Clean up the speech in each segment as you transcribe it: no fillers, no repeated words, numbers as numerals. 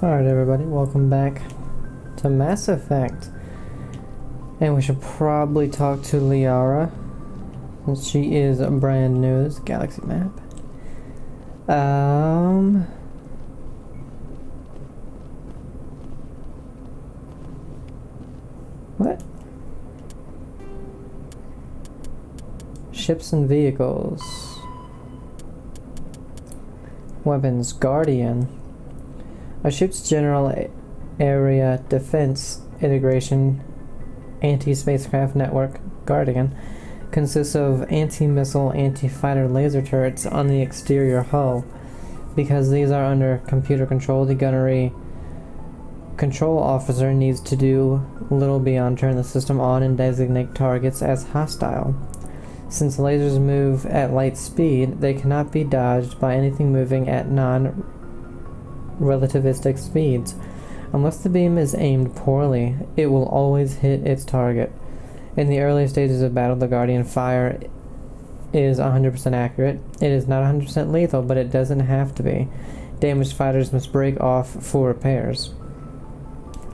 Alright everybody, welcome back to Mass Effect. And we should probably talk to Liara, since she is brand new to this galaxy map. What? Ships and vehicles. Weapons, Guardian. A ship's general area defense integration anti-spacecraft network, Guardian, consists of anti-missile, anti-fighter laser turrets on the exterior hull. Because these are under computer control, the gunnery control officer needs to do little beyond turn the system on and designate targets as hostile. Since lasers move at light speed, they cannot be dodged by anything moving at relativistic speeds. Unless the beam is aimed poorly, it will always hit its target. In the early stages of battle, the Guardian fire is 100% accurate. It is not 100% lethal, but it doesn't have to be. Damaged fighters must break off for repairs.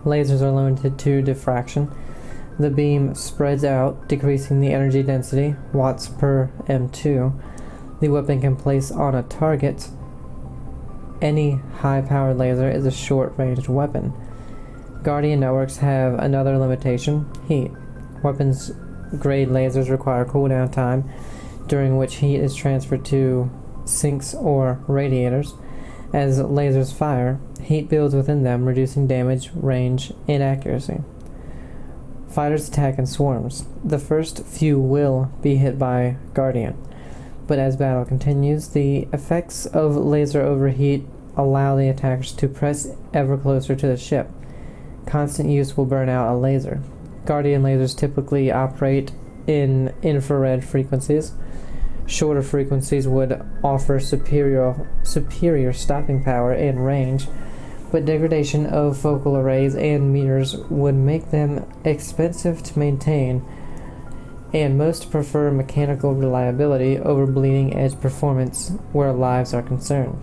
Lasers are limited to diffraction. The beam spreads out, decreasing the energy density, watts per M2. The weapon can place on a target. Any high-powered laser is a short-range weapon. Guardian networks have another limitation: heat. Weapons-grade lasers require cooldown time, during which heat is transferred to sinks or radiators. As lasers fire, heat builds within them, reducing damage, range, and accuracy. Fighters attack in swarms. The first few will be hit by Guardian, but as battle continues, the effects of laser overheat allow the attackers to press ever closer to the ship. Constant use will burn out a laser. Guardian lasers typically operate in infrared frequencies. Shorter frequencies would offer superior stopping power and range, but degradation of focal arrays and meters would make them expensive to maintain, and most prefer mechanical reliability over bleeding edge performance where lives are concerned.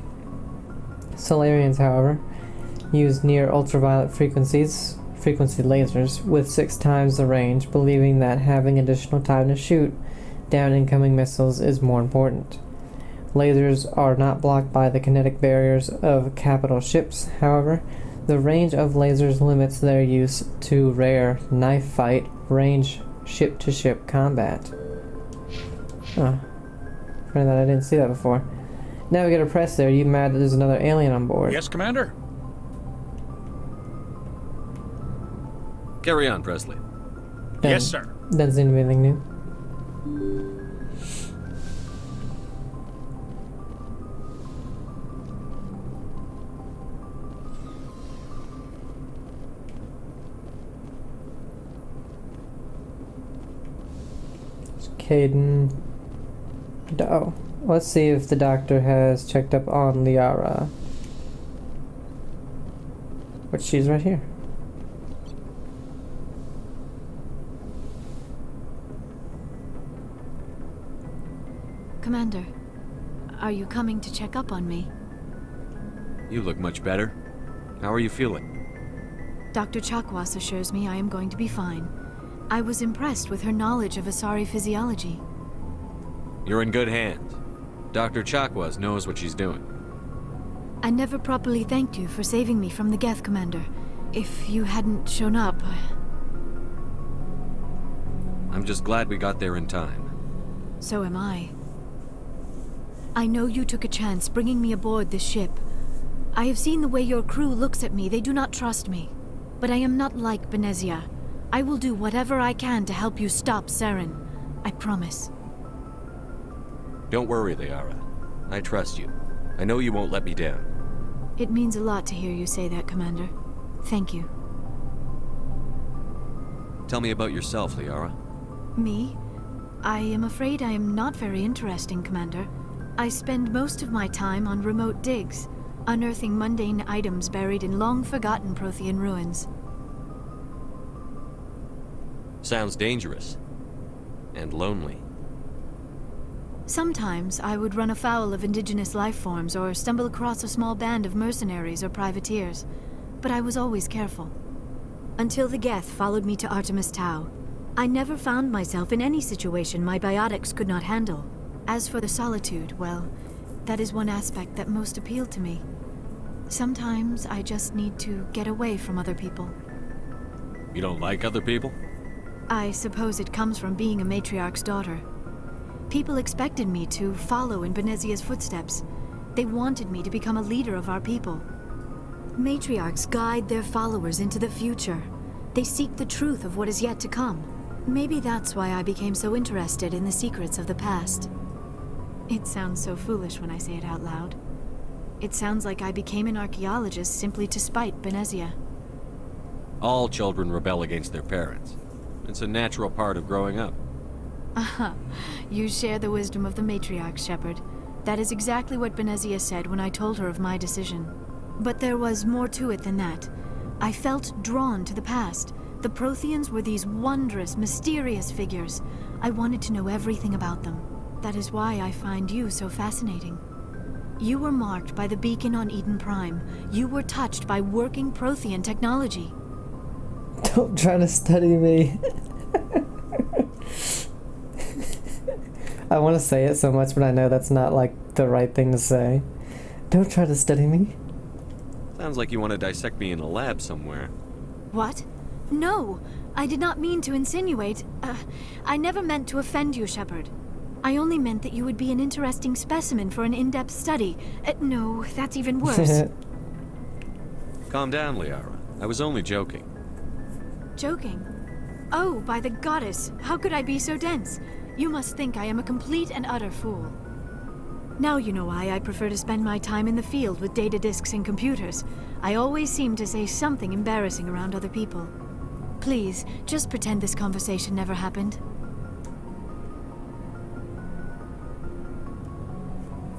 Solarians, however, use near ultraviolet frequency lasers with 6 times the range, believing that having additional time to shoot down incoming missiles is more important. Lasers are not blocked by the kinetic barriers of capital ships, however. The range of lasers limits their use to rare knife fight range ship-to-ship combat. Oh, funny that I didn't see that before. Now we gotta press there. Are you mad that there's another alien on board? Yes, Commander. Carry on, Presley. Yes, sir. Doesn't seem to be anything new. Caden. Oh, let's see if the doctor has checked up on Liara. But she's right here. Commander, are you coming to check up on me? You look much better. How are you feeling? Dr. Chakwas assures me I am going to be fine. I was impressed with her knowledge of Asari physiology. You're in good hands. Dr. Chakwas knows what she's doing. I never properly thanked you for saving me from the Geth, Commander. If you hadn't shown up... I'm just glad we got there in time. So am I. I know you took a chance bringing me aboard this ship. I have seen the way your crew looks at me. They do not trust me. But I am not like Benezia. I will do whatever I can to help you stop Saren. I promise. Don't worry, Liara. I trust you. I know you won't let me down. It means a lot to hear you say that, Commander. Thank you. Tell me about yourself, Liara. Me? I am afraid I am not very interesting, Commander. I spend most of my time on remote digs, unearthing mundane items buried in long-forgotten Prothean ruins. Sounds dangerous. And lonely. Sometimes I would run afoul of indigenous life forms or stumble across a small band of mercenaries or privateers. but I was always careful. Until the Geth followed me to Artemis Tau, I never found myself in any situation my biotics could not handle. As for the solitude, well, that is one aspect that most appealed to me. Sometimes I just need to get away from other people. You don't like other people? I suppose it comes from being a matriarch's daughter. People expected me to follow in Benezia's footsteps. They wanted me to become a leader of our people. Matriarchs guide their followers into the future. They seek the truth of what is yet to come. Maybe that's why I became so interested in the secrets of the past. It sounds so foolish when I say it out loud. It sounds like I became an archaeologist simply to spite Benezia. All children rebel against their parents. It's a natural part of growing up. Aha, you share the wisdom of the matriarch, Shepard. That is exactly what Benezia said when I told her of my decision. But there was more to it than that. I felt drawn to the past. The Protheans were these wondrous, mysterious figures. I wanted to know everything about them. That is why I find you so fascinating. You were marked by the beacon on Eden Prime. You were touched by working Prothean technology. Don't try to study me. I want to say it so much, but I know that's not, like, the right thing to say. Don't try to study me. Sounds like you want to dissect me in a lab somewhere. What? No, I did not mean to insinuate. I never meant to offend you, Shepard. I only meant that you would be an interesting specimen for an in-depth study. No, that's even worse. Calm down, Liara. I was only joking. Joking? Oh, by the goddess, how could I be so dense? You must think I am a complete and utter fool. Now you know why I prefer to spend my time in the field with data disks and computers. I always seem to say something embarrassing around other people. Please, just pretend this conversation never happened.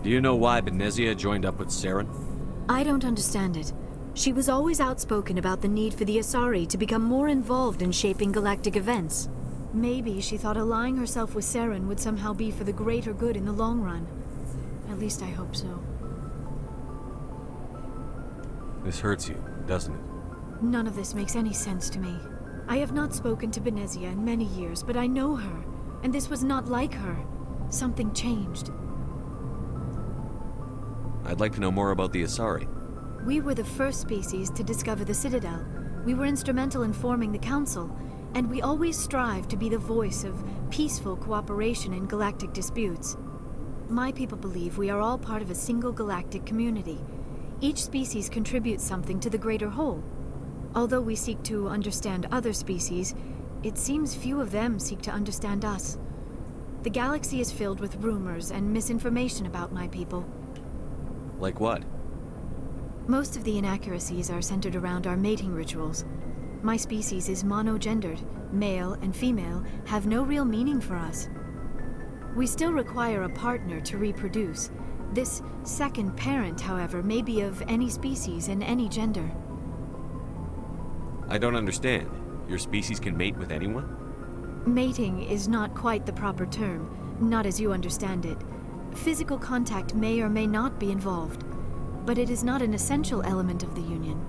Do you know why Benezia joined up with Saren? I don't understand it. She was always outspoken about the need for the Asari to become more involved in shaping galactic events. Maybe she thought allying herself with Saren would somehow be for the greater good in the long run. At least I hope so. This hurts you, doesn't it? None of this makes any sense to me. I have not spoken to Benezia in many years, but I know her, and this was not like her. Something changed. I'd like to know more about the Asari. We were the first species to discover the Citadel. We were instrumental in forming the Council, and we always strive to be the voice of peaceful cooperation in galactic disputes. My people believe we are all part of a single galactic community. Each species contributes something to the greater whole. Although we seek to understand other species, it seems few of them seek to understand us. The galaxy is filled with rumors and misinformation about my people. Like what? Most of the inaccuracies are centered around our mating rituals. My species is monogendered. Male and female have no real meaning for us. We still require a partner to reproduce. This second parent, however, may be of any species and any gender. I don't understand. Your species can mate with anyone? Mating is not quite the proper term, not as you understand it. Physical contact may or may not be involved, but it is not an essential element of the union.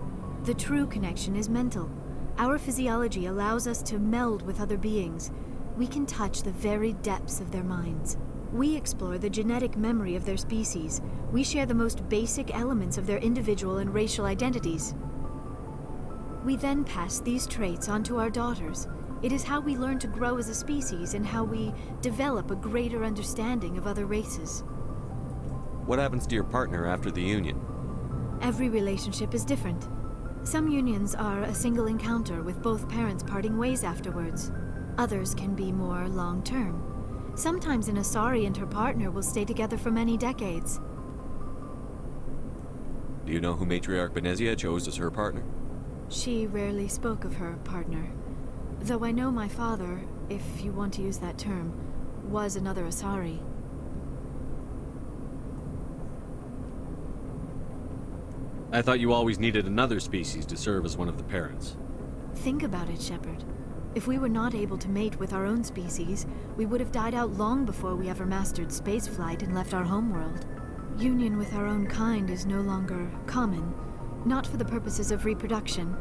The true connection is mental. Our physiology allows us to meld with other beings. We can touch the very depths of their minds. We explore the genetic memory of their species. We share the most basic elements of their individual and racial identities. We then pass these traits on to our daughters. It is how we learn to grow as a species and how we develop a greater understanding of other races. What happens to your partner after the union? Every relationship is different. Some unions are a single encounter with both parents parting ways afterwards. Others can be more long-term. Sometimes an Asari and her partner will stay together for many decades. Do you know who Matriarch Benezia chose as her partner? She rarely spoke of her partner. Though I know my father, if you want to use that term, was another Asari. I thought you always needed another species to serve as one of the parents. Think about it, Shepard. If we were not able to mate with our own species, we would have died out long before we ever mastered spaceflight and left our homeworld. Union with our own kind is no longer common. not for the purposes of reproduction.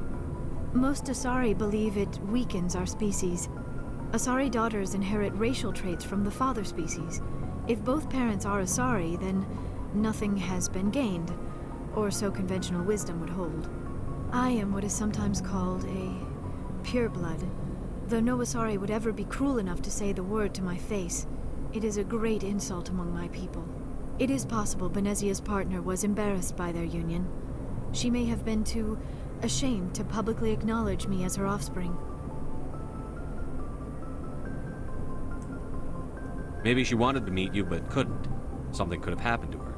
Most Asari believe it weakens our species. Asari daughters inherit racial traits from the father species. If both parents are Asari, then nothing has been gained, or so conventional wisdom would hold. I am what is sometimes called a pureblood, though no Asari would ever be cruel enough to say the word to my face. It is a great insult among my people. It is possible Benezia's partner was embarrassed by their union. She may have been too ashamed to publicly acknowledge me as her offspring. Maybe she wanted to meet you but couldn't. Something could have happened to her.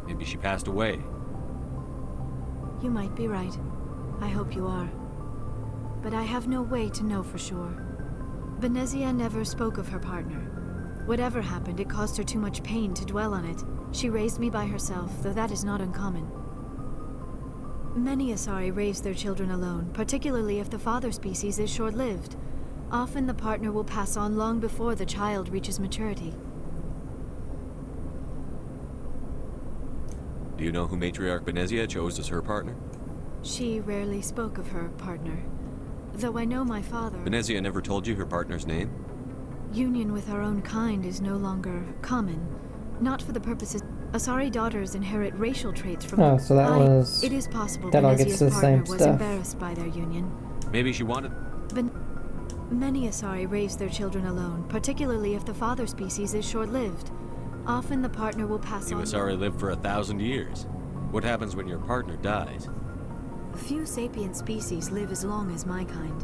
Maybe she passed away. You might be right. I hope you are. But I have no way to know for sure. Benezia never spoke of her partner. Whatever happened, it caused her too much pain to dwell on it. She raised me by herself, though that is not uncommon. Many Asari raise their children alone, particularly if the father species is short-lived. Often the partner will pass on long before the child reaches maturity. Do you know who Matriarch Benezia chose as her partner? She rarely spoke of her partner. Though I know my father... Benezia never told you her partner's name? Union with our own kind is no longer common. Not for the purposes... Asari daughters inherit racial traits from... Oh, so that was... It is possible that all gets Benezia's to the partner same was stuff. embarrassed by their union. Maybe she wanted... Many Asari raise their children alone, particularly if the father species is short-lived. Often the partner will pass You on... Asari live for 1,000 years. What happens when your partner dies? Few sapient species live as long as my kind.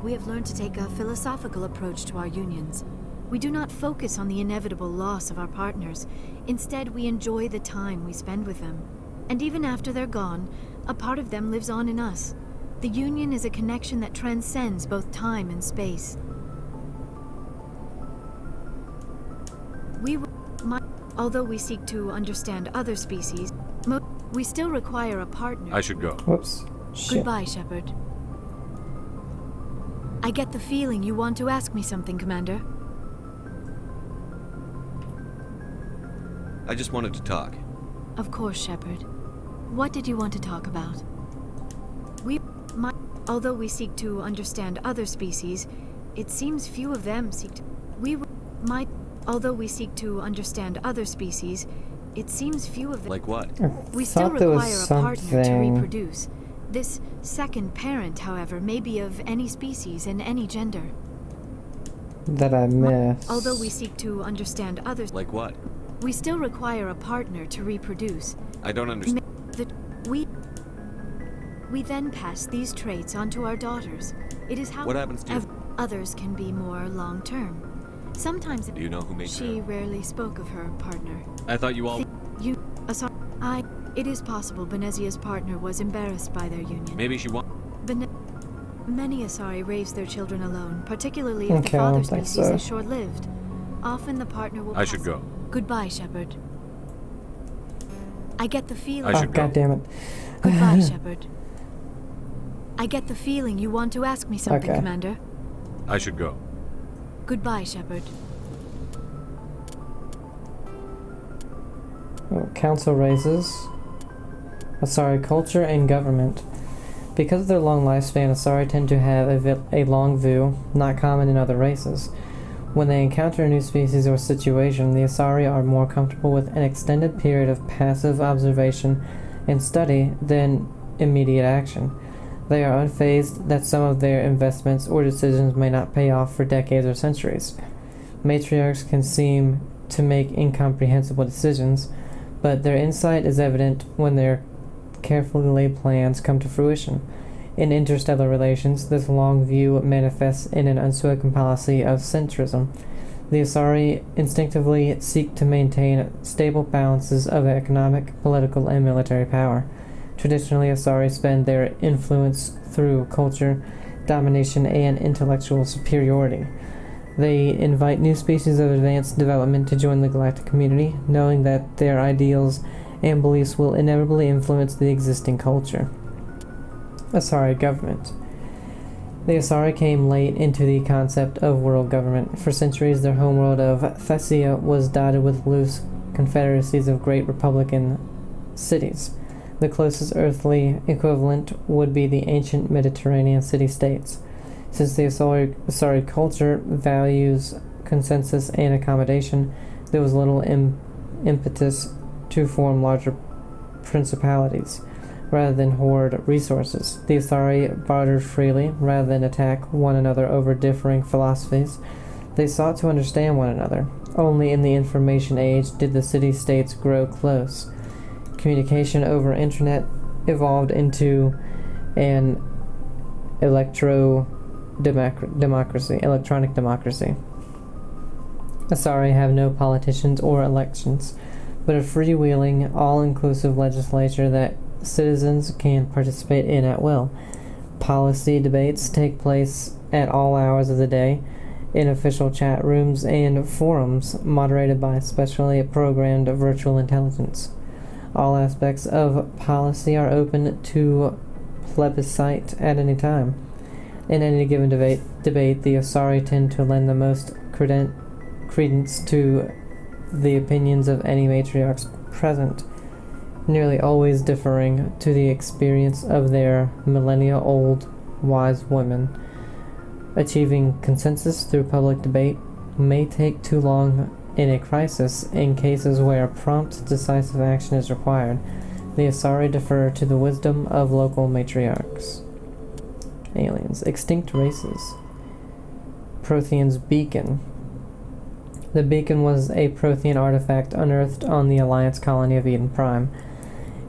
We have learned to take a philosophical approach to our unions. We do not focus on the inevitable loss of our partners. Instead, we enjoy the time we spend with them. And even after they're gone, a part of them lives on in us. The union is a connection that transcends both time and space. Although we seek to understand other species, we still require a partner. I should go. Whoops. Shit. Goodbye, Shepard. I get the feeling you want to ask me something, Commander. I just wanted to talk. Of course, Shepard. What did you want to talk about? Although we seek to understand other species, it seems few of them seek to... Although we seek to understand other species, it seems few of them... Like what? We still thought there was require a partner to something reproduce. This second parent, however, may be of any species and any gender. that I missed. Although we seek to understand others, Like what? we still require a partner to reproduce. I don't understand. We then pass these traits onto our daughters. It is how What happens to you? others can be more long-term. Sometimes Do you know who made she her? rarely spoke of her partner. I thought you all... It is possible Benezia's partner was embarrassed by their union. Maybe she want... Many Asari raise their children alone, particularly if the Okay, I father don't think species so. is short-lived. Often the partner will I should pass- go. Goodbye, Shepard. I get the feeling... I Oh, should go. God damn it. Goodbye, Shepard. I get the feeling you want to ask me something, Okay. Commander. I should go. Goodbye, Shepard. Oh, council raises Asari culture and government. Because of their long lifespan, Asari tend to have a long view, not common in other races. When they encounter a new species or situation, the Asari are more comfortable with an extended period of passive observation and study than immediate action. They are unfazed that some of their investments or decisions may not pay off for decades or centuries. Matriarchs can seem to make incomprehensible decisions, but their insight is evident when their carefully laid plans come to fruition. In interstellar relations, this long view manifests in an unspoken policy of centrism. The Asari instinctively seek to maintain stable balances of economic, political, and military power. Traditionally, Asari spend their influence through culture, domination, and intellectual superiority. They invite new species of advanced development to join the galactic community, knowing that their ideals and beliefs will inevitably influence the existing culture. Asari government. The Asari came late into the concept of world government. For centuries, their homeworld of Thessia was dotted with loose confederacies of great republican cities. The closest earthly equivalent would be the ancient Mediterranean city-states. Since the Asari culture values consensus and accommodation, there was little impetus to form larger principalities rather than hoard resources. The Asari bartered freely rather than attack one another over differing philosophies. They sought to understand one another. Only in the information age did the city-states grow close. Communication over internet evolved into an electronic democracy. Asari have no politicians or elections, but a freewheeling, all-inclusive legislature that citizens can participate in at will. Policy debates take place at all hours of the day in official chat rooms and forums moderated by specially programmed virtual intelligence. All aspects of policy are open to plebiscite at any time. In any given debate, the Asari tend to lend the most credence to the opinions of any matriarchs present, nearly always differing to the experience of their millennia-old wise women. Achieving consensus through public debate may take too long in a crisis. In cases where prompt, decisive action is required, the Asari defer to the wisdom of local matriarchs. Aliens. Extinct races. Prothean's beacon. The beacon was a Prothean artifact unearthed on the Alliance colony of Eden Prime.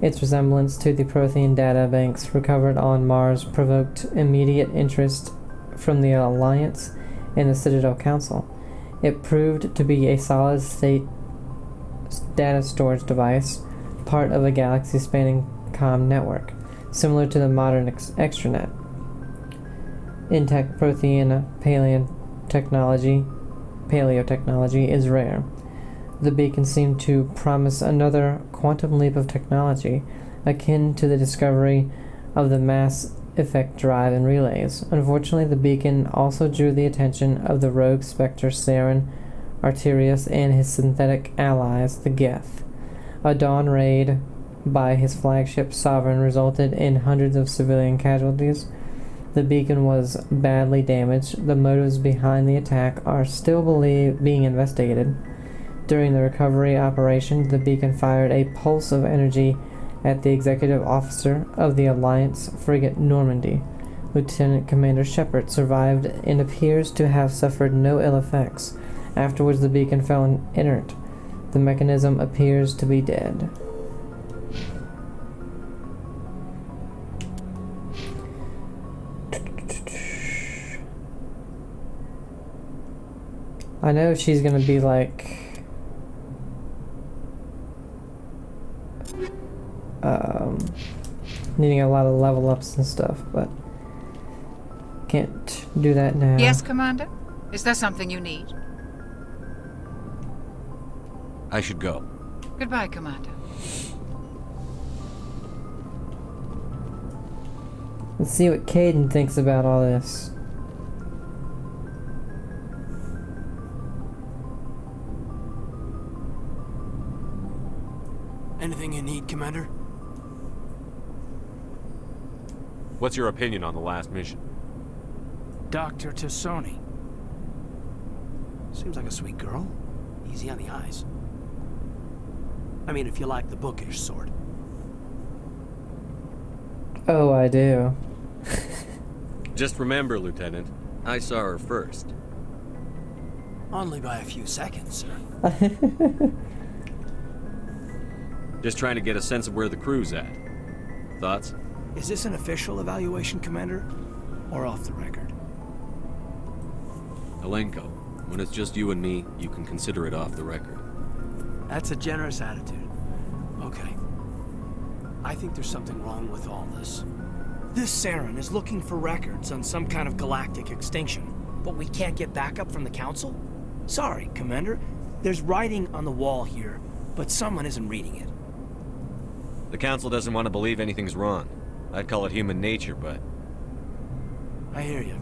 Its resemblance to the Prothean data banks recovered on Mars provoked immediate interest from the Alliance and the Citadel Council. It proved to be a solid-state data storage device, part of a galaxy-spanning comm network, similar to the modern extranet. Intact Prothean paleotechnology is rare. The beacon seemed to promise another quantum leap of technology, akin to the discovery of the mass effect drive and relays. Unfortunately, the beacon also drew the attention of the rogue Spectre Saren Arterius and his synthetic allies, the Geth. A dawn raid by his flagship Sovereign resulted in hundreds of civilian casualties. The beacon was badly damaged. The motives behind the attack are still being investigated. During the recovery operation, the beacon fired a pulse of energy at the executive officer of the Alliance frigate Normandy. Lieutenant Commander Shepard survived and appears to have suffered no ill effects. Afterwards, the beacon fell inert. The mechanism appears to be dead. I know she's gonna be like needing a lot of level ups and stuff, but can't do that now. Yes, Commander? Is there something you need? I should go. Goodbye, Commander. Let's see what Kaidan thinks about all this. Anything you need, Commander? What's your opinion on the last mission? Dr. Tassoni. Seems like a sweet girl. Easy on the eyes. I mean, if you like the bookish sort. Oh, I do. Just remember, Lieutenant, I saw her first. Only by a few seconds, sir. Just trying to get a sense of where the crew's at. Thoughts? Is this an official evaluation, Commander? Or off the record? Alenko, when it's just you and me, you can consider it off the record. That's a generous attitude. Okay. I think there's something wrong with all this. This Saren is looking for records on some kind of galactic extinction, but we can't get backup from the Council? Sorry, Commander. There's writing on the wall here, but someone isn't reading it. The Council doesn't want to believe anything's wrong. I'd call it human nature, but... I hear you.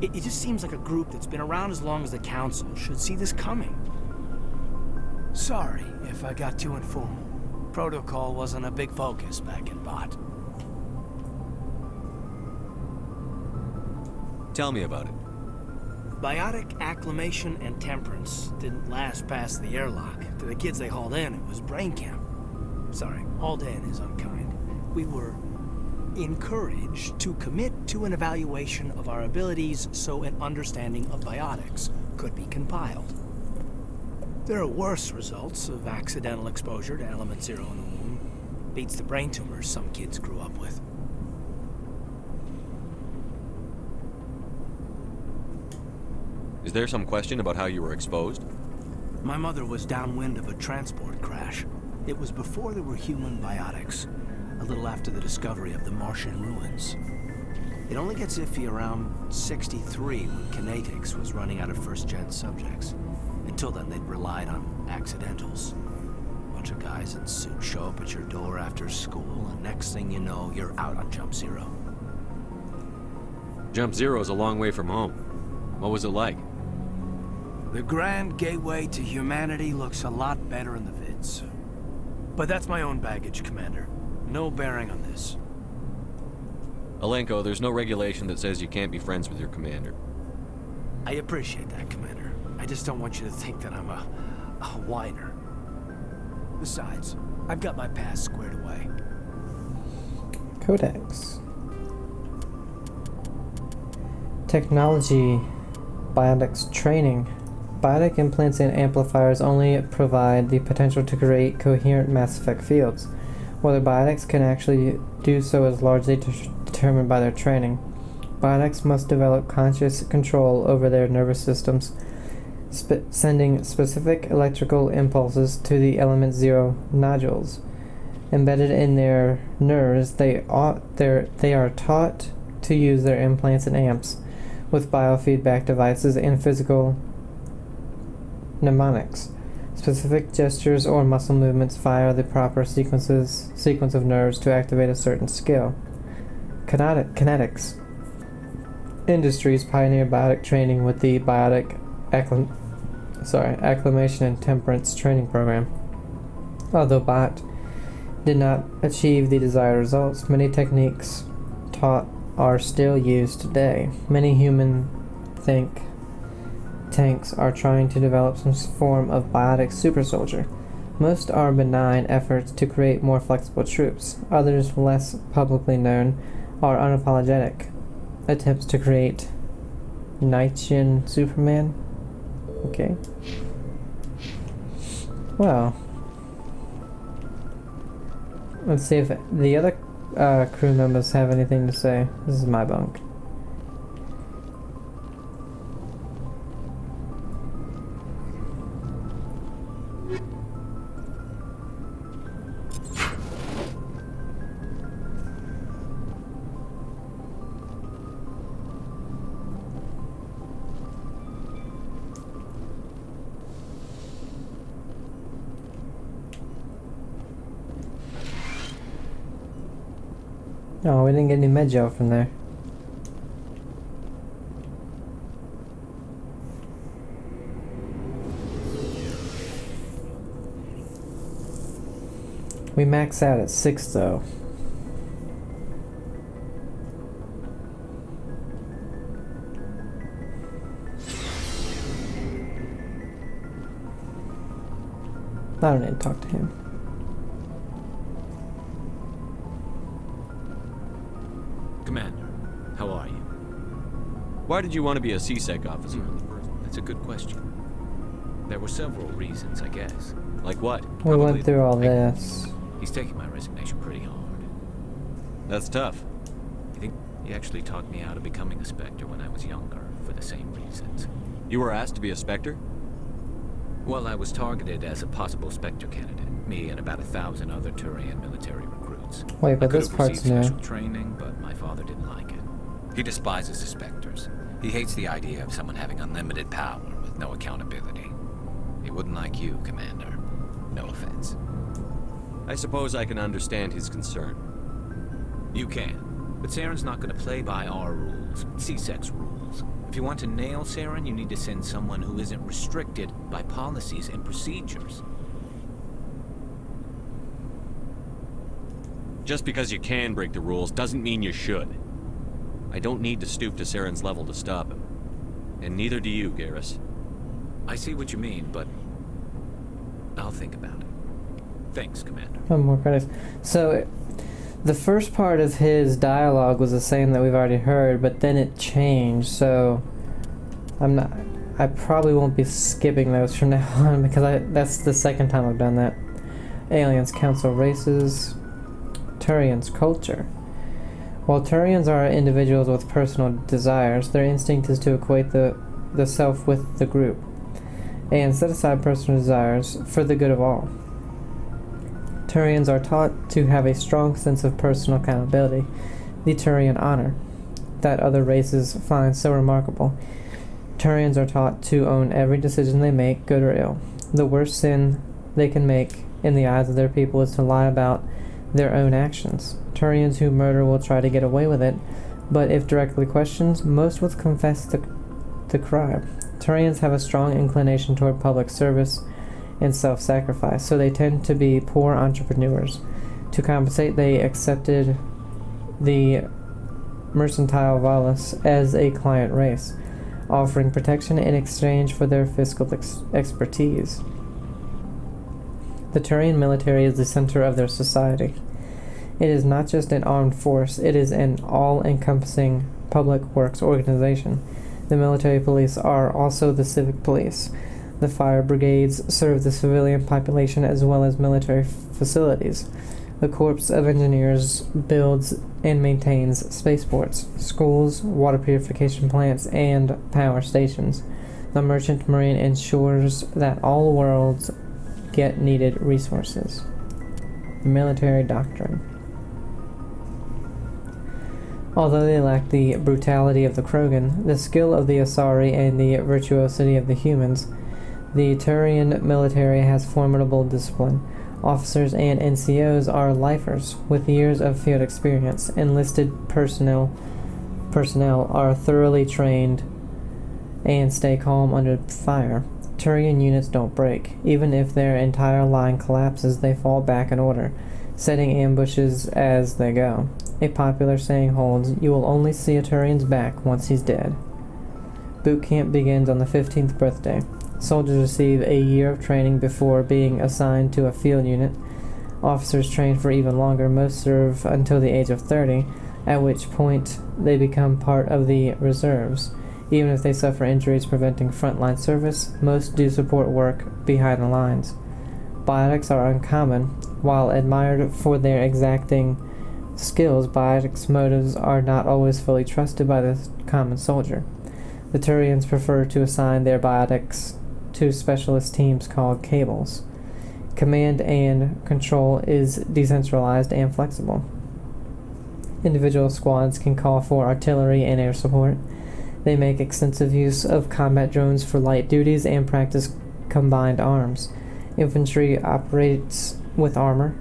It just seems like a group that's been around as long as the Council should see this coming. Sorry if I got too informal. Protocol wasn't a big focus back in Bot. Tell me about it. Biotic acclimation and temperance didn't last past the airlock. To the kids they hauled in, it was brain camp. Sorry, hauled in is unkind. We were encouraged to commit to an evaluation of our abilities so an understanding of biotics could be compiled. There are worse results of accidental exposure to Element Zero in the womb. Beats the brain tumors some kids grew up with. Is there some question about how you were exposed? My mother was downwind of a transport crash. It was before there were human biotics, a little after the discovery of the Martian ruins. It only gets iffy around 63 when Kinetics was running out of first-gen subjects. Until then, they'd relied on accidentals. Bunch of guys in suits show up at your door after school, and next thing you know, you're out on Jump Zero. Jump Zero is a long way from home. What was it like? The grand gateway to humanity looks a lot better in the vids. But that's my own baggage, Commander. No bearing on this. Alenko, there's no regulation that says you can't be friends with your commander. I appreciate that, Commander. I just don't want you to think that I'm a whiner. Besides, I've got my past squared away. Codex. Technology. Biotics training. Biotic implants and amplifiers only provide the potential to create coherent mass effect fields. Whether biotics can actually do so is largely determined by their training. Biotics must develop conscious control over their nervous systems, sending specific electrical impulses to the Element Zero nodules. Embedded in their nerves, they are taught to use their implants and amps with biofeedback devices and physical mnemonics. Specific gestures or muscle movements fire the proper sequence of nerves to activate a certain skill. Kinetics. Industries pioneer biotic training with the Biotic Acclimation and Temperance Training Program. Although Bot did not achieve the desired results, many techniques taught are still used today. Many human tanks are trying to develop some form of biotic super soldier. Most are benign efforts to create more flexible troops. Others, less publicly known, are unapologetic attempts to create Knightian Superman. Okay. Well, let's see if the other crew members have anything to say. This is my bunk. Oh, we didn't get any med gel from there. We max out at 6 though. I don't need to talk to him. Commander, how are you? Why did you want to be a CSEC officer in the first place? That's a good question. There were several reasons, I guess. Like what? We went Probably through all the big one. this. He's taking my resignation pretty hard. That's tough. You think he actually talked me out of becoming a Spectre when I was younger for the same reasons? You were asked to be a Spectre? Well, I was targeted as a possible Spectre candidate. Me and about 1,000 other Turian military recruits. Wait, I but could this have part's received new. special training, but my father didn't like it. He despises the Spectres. He hates the idea of someone having unlimited power with no accountability. He wouldn't like you, Commander. No offense. I suppose I can understand his concern. You can. But Saren's not going to play by our rules, CSEC's rules. If you want to nail Saren, you need to send someone who isn't restricted by policies and procedures. Just because you can break the rules doesn't mean you should. I don't need to stoop to Saren's level to stop him. And neither do you, Garrus. I see what you mean, but I'll think about it. Thanks, Commander. Oh, more credits. So, the first part of his dialogue was the same that we've already heard, but then it changed, so I probably won't be skipping those from now on, because that's the second time I've done that. Aliens, council races, Turians, culture. While Turians are individuals with personal desires, their instinct is to equate the self with the group, and set aside personal desires for the good of all. Turians are taught to have a strong sense of personal accountability, the Turian honor, that other races find so remarkable. Turians are taught to own every decision they make, good or ill. The worst sin they can make in the eyes of their people is to lie about their own actions. Turians who murder will try to get away with it, but if directly questioned, most will confess the crime. Turians have a strong inclination toward public service and self-sacrifice, so they tend to be poor entrepreneurs. To compensate, they accepted the mercantile Valis as a client race, offering protection in exchange for their fiscal expertise. The Turian military is the center of their society. It is not just an armed force, it is an all-encompassing public works organization. The military police are also the civic police. The fire brigades serve the civilian population as well as military facilities. The Corps of Engineers builds and maintains spaceports, schools, water purification plants, and power stations. The Merchant Marine ensures that all worlds get needed resources. The military doctrine. Although they lack the brutality of the Krogan, the skill of the Asari, and the virtuosity of the humans, the Turian military has formidable discipline. Officers and NCOs are lifers with years of field experience. Enlisted personnel are thoroughly trained and stay calm under fire. Turian units don't break. Even if their entire line collapses, they fall back in order, setting ambushes as they go. A popular saying holds, "You will only see a Turian's back once he's dead." Boot camp begins on the 15th birthday. Soldiers receive a year of training before being assigned to a field unit. Officers train for even longer. Most serve until the age of 30, at which point they become part of the reserves. Even if they suffer injuries preventing frontline service, most do support work behind the lines. Biotics are uncommon. While admired for their exacting skills, Biotics' motives are not always fully trusted by the common soldier. The Turians prefer to assign their Biotics to specialist teams called cables. Command and control is decentralized and flexible. Individual squads can call for artillery and air support. They make extensive use of combat drones for light duties and practice combined arms. Infantry operates with armor,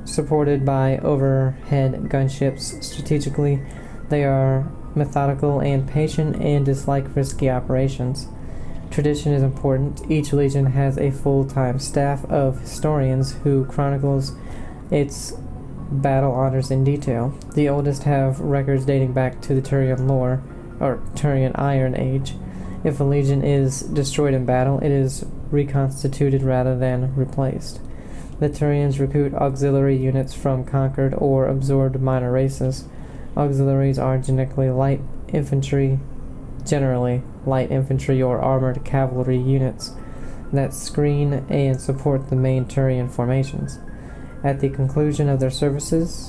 supported by overhead gunships. Strategically, they are methodical and patient and dislike risky operations. Tradition is important. Each legion has a full-time staff of historians who chronicles its battle honors in detail. The oldest have records dating back to the Turian lore, or Turian Iron Age. If a legion is destroyed in battle, it is reconstituted rather than replaced. The Turians recruit auxiliary units from conquered or absorbed minor races. Auxiliaries are generally light infantry or armored cavalry units that screen and support the main Turian formations. At the conclusion of their service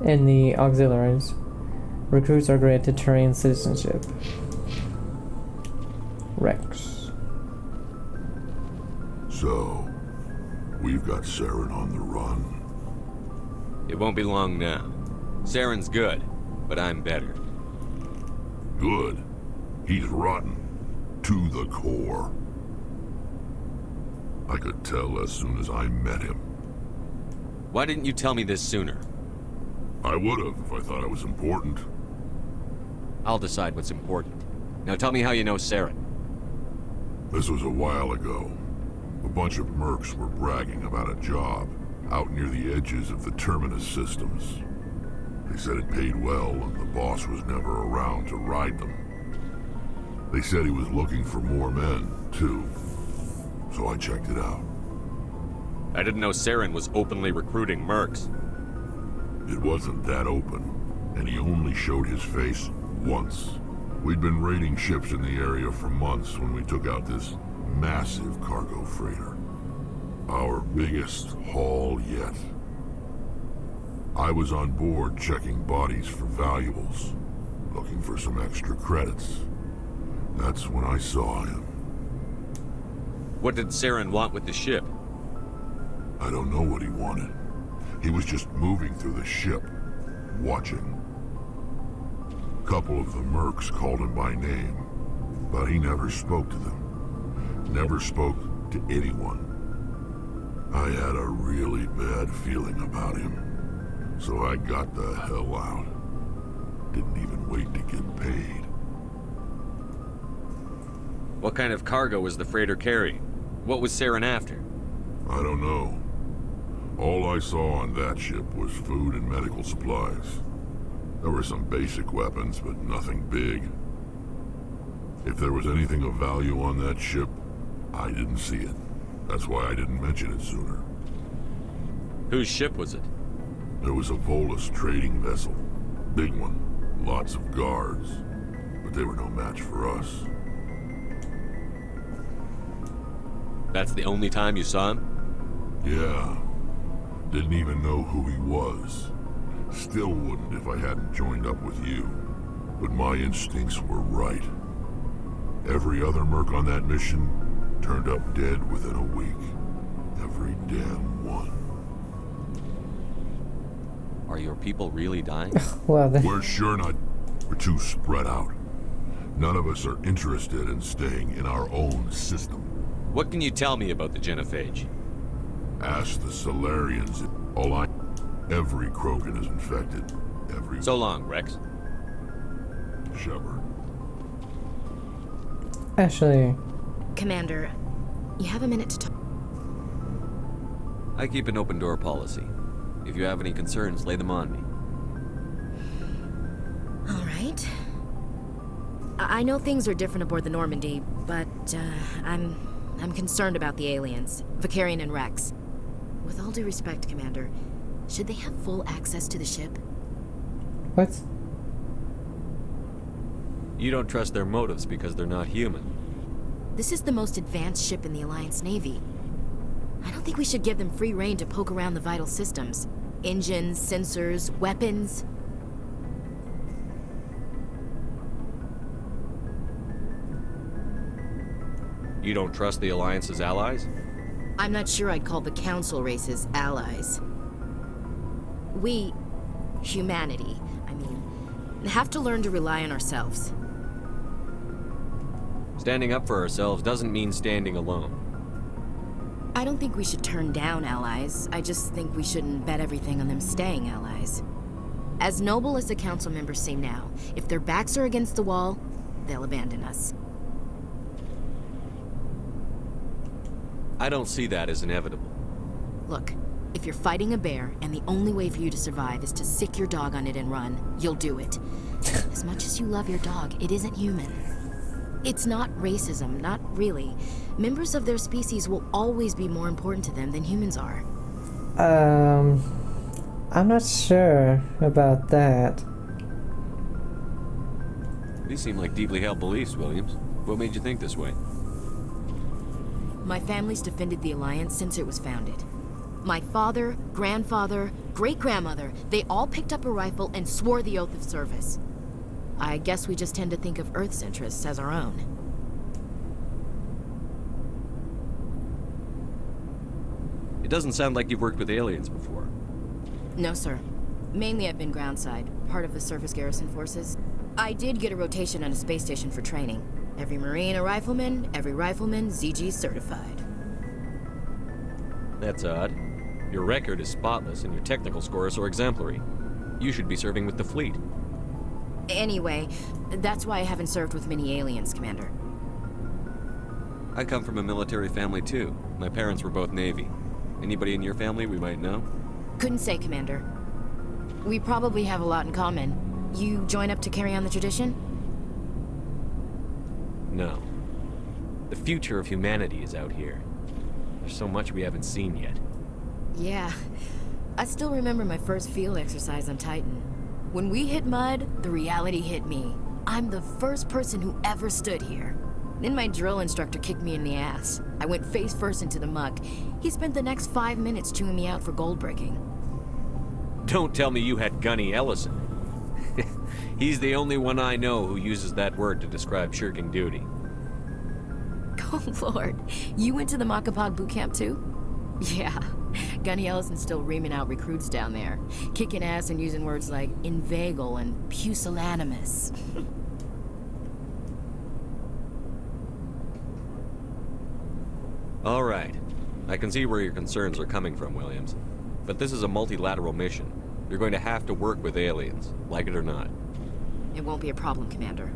in the auxiliaries, recruits are granted Turian citizenship. Rex. So, we've got Saren on the run. It won't be long now. Saren's good, but I'm better. Good. He's rotten. To the core. I could tell as soon as I met him. Why didn't you tell me this sooner? I would've if I thought it was important. I'll decide what's important. Now tell me how you know Saren. This was a while ago. A bunch of mercs were bragging about a job. out near the edges of the Terminus systems. They said it paid well and the boss was never around to ride them. They said he was looking for more men, too. So I checked it out. I didn't know Saren was openly recruiting mercs. It wasn't that open, and he only showed his face once. We'd been raiding ships in the area for months when we took out this massive cargo freighter. Our biggest haul yet. I was on board checking bodies for valuables, looking for some extra credits. That's when I saw him. What did Saren want with the ship? I don't know what he wanted. He was just moving through the ship, watching. A couple of the mercs called him by name, but he never spoke to them. Never spoke to anyone. I had a really bad feeling about him, so I got the hell out. Didn't even wait to get paid. What kind of cargo was the freighter carrying? What was Saren after? I don't know. All I saw on that ship was food and medical supplies. There were some basic weapons, but nothing big. If there was anything of value on that ship, I didn't see it. That's why I didn't mention it sooner. Whose ship was it? It was a Volus trading vessel. Big one. Lots of guards. But they were no match for us. That's the only time you saw him? Yeah. Didn't even know who he was. Still wouldn't if I hadn't joined up with you. But my instincts were right. Every other merc on that mission turned up dead within a week. Every damn one. Are your people really dying? Well, We're sure not. We're too spread out. None of us are interested in staying in our own system. What can you tell me about the genophage? Ask the Solarians. Every Krogan is infected. Every... So long, Rex. Shepard. actually, Commander, you have a minute to talk. I keep an open door policy. If you have any concerns, lay them on me. All right. I know things are different aboard the Normandy, but I'm concerned about the aliens, Vakarian and Rex. With all due respect, Commander, should they have full access to the ship? what? You don't trust their motives because they're not human. This is the most advanced ship in the Alliance Navy. I don't think we should give them free rein to poke around the vital systems. Engines, sensors, weapons. You don't trust the Alliance's allies? I'm not sure I'd call the Council races allies. We, humanity, have to learn to rely on ourselves. Standing up for ourselves doesn't mean standing alone. I don't think we should turn down allies. I just think we shouldn't bet everything on them staying allies. As noble as the Council members seem now, if their backs are against the wall, they'll abandon us. I don't see that as inevitable. Look, if you're fighting a bear and the only way for you to survive is to sick your dog on it and run, you'll do it. As much as you love your dog, it isn't human. It's not racism, not really. Members of their species will always be more important to them than humans are. I'm not sure about that. These seem like deeply held beliefs, Williams. What made you think this way? My family's defended the Alliance since it was founded. My father, grandfather, great-grandmother, they all picked up a rifle and swore the oath of service. I guess we just tend to think of Earth's interests as our own. It doesn't sound like you've worked with aliens before. No, sir. Mainly I've been groundside, part of the surface garrison forces. I did get a rotation on a space station for training. Every Marine a rifleman, every rifleman ZG certified. That's odd. Your record is spotless and your technical scores are exemplary. You should be serving with the fleet. Anyway, that's why I haven't served with many aliens, Commander. I come from a military family too. My parents were both Navy. Anybody in your family we might know? Couldn't say, Commander. We probably have a lot in common. You join up to carry on the tradition? No. The future of humanity is out here. There's so much we haven't seen yet. Yeah. I still remember my first field exercise on Titan. When we hit mud, the reality hit me. I'm the first person who ever stood here. Then my drill instructor kicked me in the ass. I went face first into the muck. He spent the next 5 minutes chewing me out for gold bricking. Don't tell me you had Gunny Ellison. He's the only one I know who uses that word to describe shirking duty. Oh, Lord. You went to the Makapog boot camp, too? Yeah. Gunny Ellison's still reaming out recruits down there. Kicking ass and using words like inveigle and pusillanimous. All right. I can see where your concerns are coming from, Williams. But this is a multilateral mission. You're going to have to work with aliens, like it or not. It won't be a problem, Commander.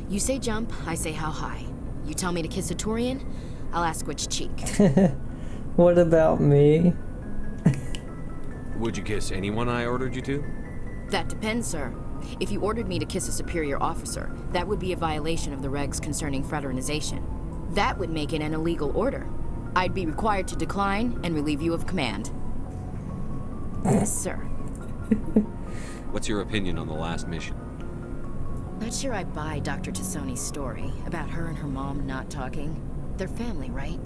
You say jump, I say how high. You tell me to kiss a Turian, I'll ask which cheek. What about me? Would you kiss anyone I ordered you to? That depends, sir. If you ordered me to kiss a superior officer, that would be a violation of the regs concerning fraternization. That would make it an illegal order. I'd be required to decline and relieve you of command. Yes, sir. What's your opinion on the last mission? Not sure I buy Dr. Tassoni's story about her and her mom not talking. They're family, right?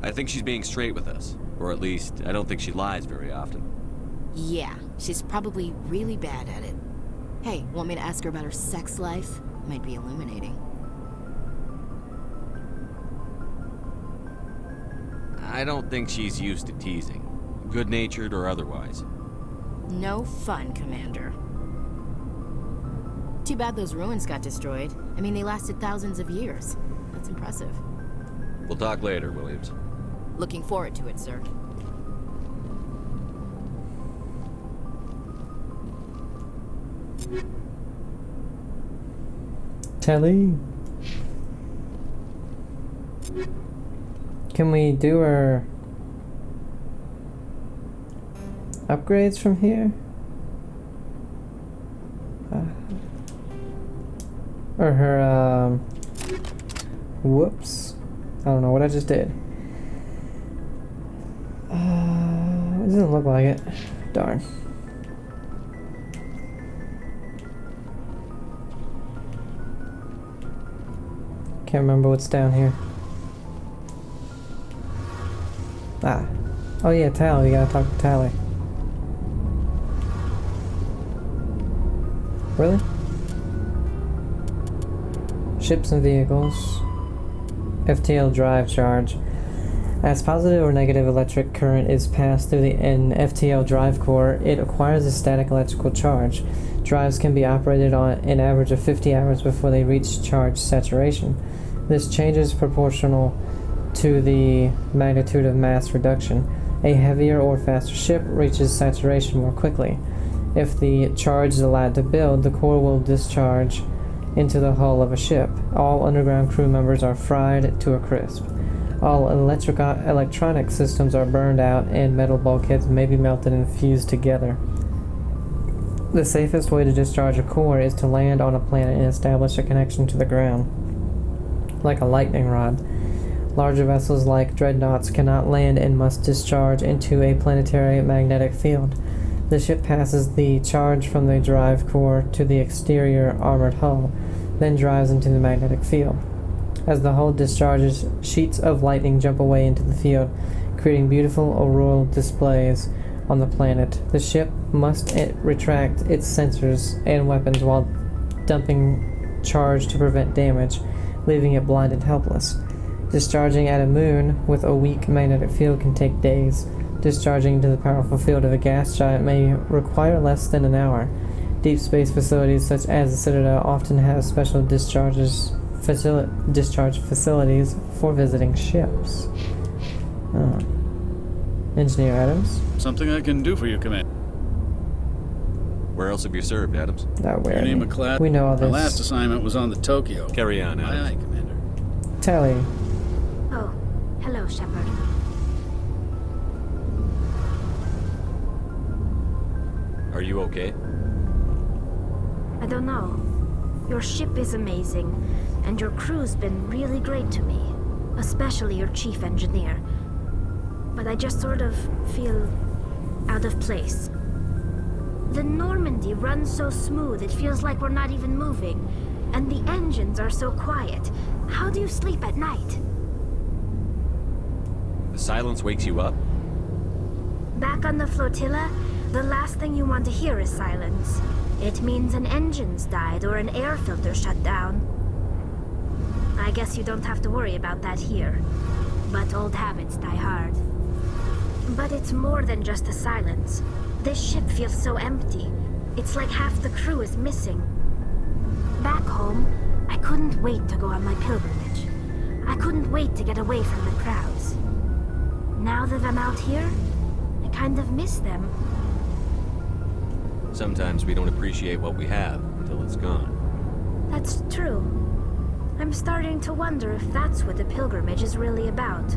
I think she's being straight with us. Or at least, I don't think she lies very often. Yeah, she's probably really bad at it. Hey, want me to ask her about her sex life? Might be illuminating. I don't think she's used to teasing. Good-natured or otherwise. No fun, Commander. Too bad those ruins got destroyed. I mean, they lasted thousands of years. That's impressive. We'll talk later, Williams. Looking forward to it, sir. Telly. Can we do our upgrades from here? Or her, whoops. I don't know what I just did. It doesn't look like it. Darn. Can't remember what's down here. Ah. Oh yeah, Tally. You gotta talk to Tally. Really? Ships and vehicles. FTL drive charge. As positive or negative electric current is passed through an FTL drive core, it acquires a static electrical charge. Drives can be operated on an average of 50 hours before they reach charge saturation. This change is proportional to the magnitude of mass reduction. A heavier or faster ship reaches saturation more quickly. If the charge is allowed to build, the core will discharge into the hull of a ship. All underground crew members are fried to a crisp. All electronic systems are burned out and metal bulkheads may be melted and fused together. The safest way to discharge a core is to land on a planet and establish a connection to the ground, like a lightning rod. Larger vessels like dreadnoughts cannot land and must discharge into a planetary magnetic field. The ship passes the charge from the drive core to the exterior armored hull, then drives into the magnetic field. As the hull discharges, sheets of lightning jump away into the field, creating beautiful auroral displays on the planet. The ship must retract its sensors and weapons while dumping charge to prevent damage, leaving it blind and helpless. Discharging at a moon with a weak magnetic field can take days. Discharging into the powerful field of a gas giant may require less than an hour. Deep space facilities such as the Citadel often have special discharge facilities for visiting ships. Engineer Adams? Something I can do for you, Commander. Where else have you served, Adams? Your name McCloud. We know all this. My last assignment was on the Tokyo. Carry on, Adams. Aye, aye, Commander. Tally. Oh, hello, Shepard. Are you okay? I don't know. Your ship is amazing, and your crew's been really great to me, especially your chief engineer. But I just sort of feel out of place. The Normandy runs so smooth it feels like we're not even moving, and the engines are so quiet. How do you sleep at night? The silence wakes you up? Back on the flotilla, the last thing you want to hear is silence. It means an engine's died or an air filter shut down. I guess you don't have to worry about that here. But old habits die hard. But it's more than just the silence. This ship feels so empty. It's like half the crew is missing. Back home, I couldn't wait to go on my pilgrimage. I couldn't wait to get away from the crowds. Now that I'm out here, I kind of miss them. Sometimes we don't appreciate what we have until it's gone. That's true. I'm starting to wonder if that's what the pilgrimage is really about.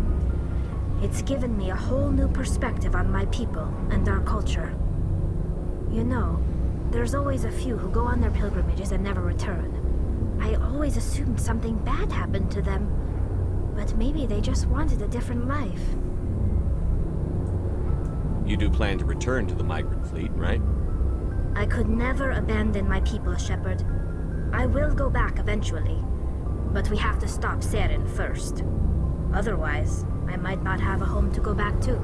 It's given me a whole new perspective on my people and our culture. You know, there's always a few who go on their pilgrimages and never return. I always assumed something bad happened to them, but maybe they just wanted a different life. You do plan to return to the migrant fleet, right? I could never abandon my people, Shepard. I will go back eventually, but we have to stop Saren first. Otherwise, I might not have a home to go back to.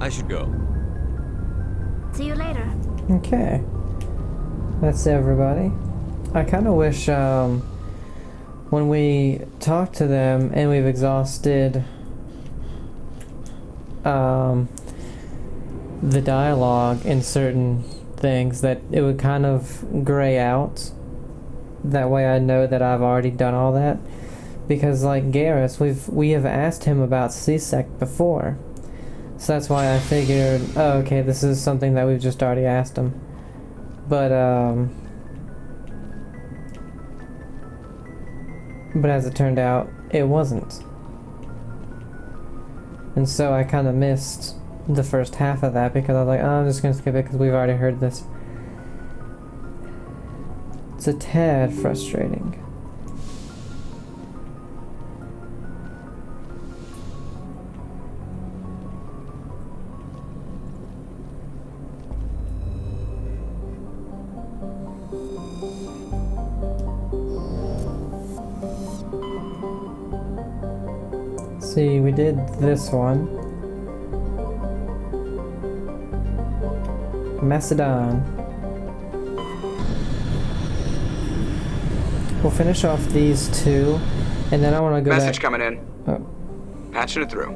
I should go. See you later. Okay. That's everybody. I kind of wish, when we talk to them and we've exhausted, the dialogue in certain things, that it would kind of gray out. That way I know that I've already done all that. Because like Garrus, we have asked him about C-Sec before. So that's why I figured, oh, okay, this is something that we've just already asked him. But as it turned out, it wasn't. And so I kind of missed the first half of that because I was like, oh, I'm just going to skip it because we've already heard this. It's a tad frustrating. See, we did this one. Macedon. We'll finish off these two, and then I want to go Message back. coming in. Oh. Patching it through.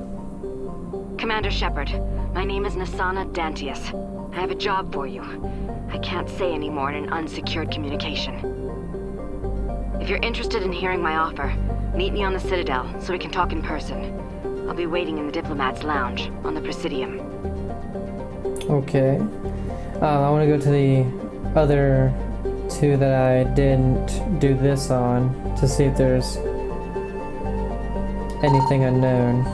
Commander Shepard, my name is Nasana Dantius. I have a job for you. I can't say any more in an unsecured communication. If you're interested in hearing my offer, meet me on the Citadel so we can talk in person. I'll be waiting in the Diplomat's Lounge on the Presidium. Okay. I want to go to the other two that I didn't do this on to see if there's anything unknown.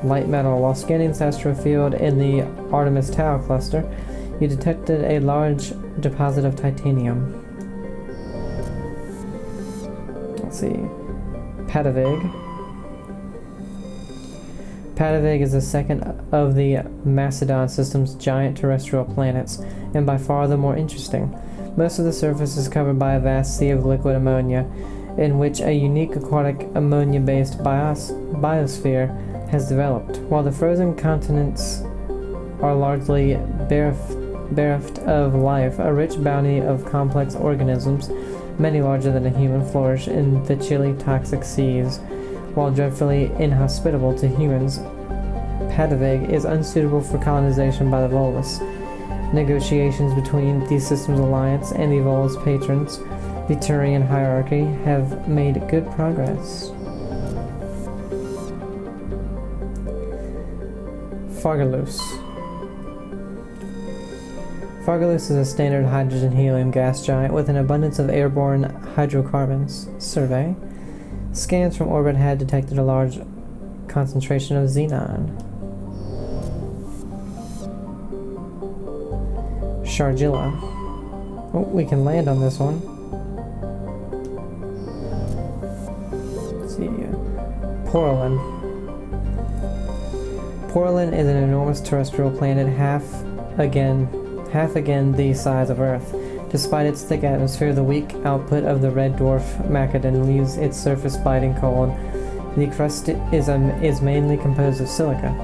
Light metal. While scanning this astrofield in the Artemis Tau cluster, you detected a large deposit of titanium. Let's see. Patavig. Patavig is the second of the Macedon system's giant terrestrial planets, and by far the more interesting. Most of the surface is covered by a vast sea of liquid ammonia, in which a unique aquatic ammonia-based biosphere has developed, while the frozen continents are largely bereft of life. A rich bounty of complex organisms, many larger than a human, flourish in the chilly, toxic seas. While dreadfully inhospitable to humans, Patavig is unsuitable for colonization by the Volus. Negotiations between the system's alliance and the Volus patrons, the Turian hierarchy, have made good progress. Fargalus. Fargalus is a standard hydrogen-helium gas giant with an abundance of airborne hydrocarbons. Survey. Scans from orbit had detected a large concentration of xenon. Shargilla. Oh, we can land on this one. Let's see. Porolin. Porolin is an enormous terrestrial planet half again the size of Earth. Despite its thick atmosphere, the weak output of the red dwarf Macadon leaves its surface biting cold. The crust is mainly composed of silica.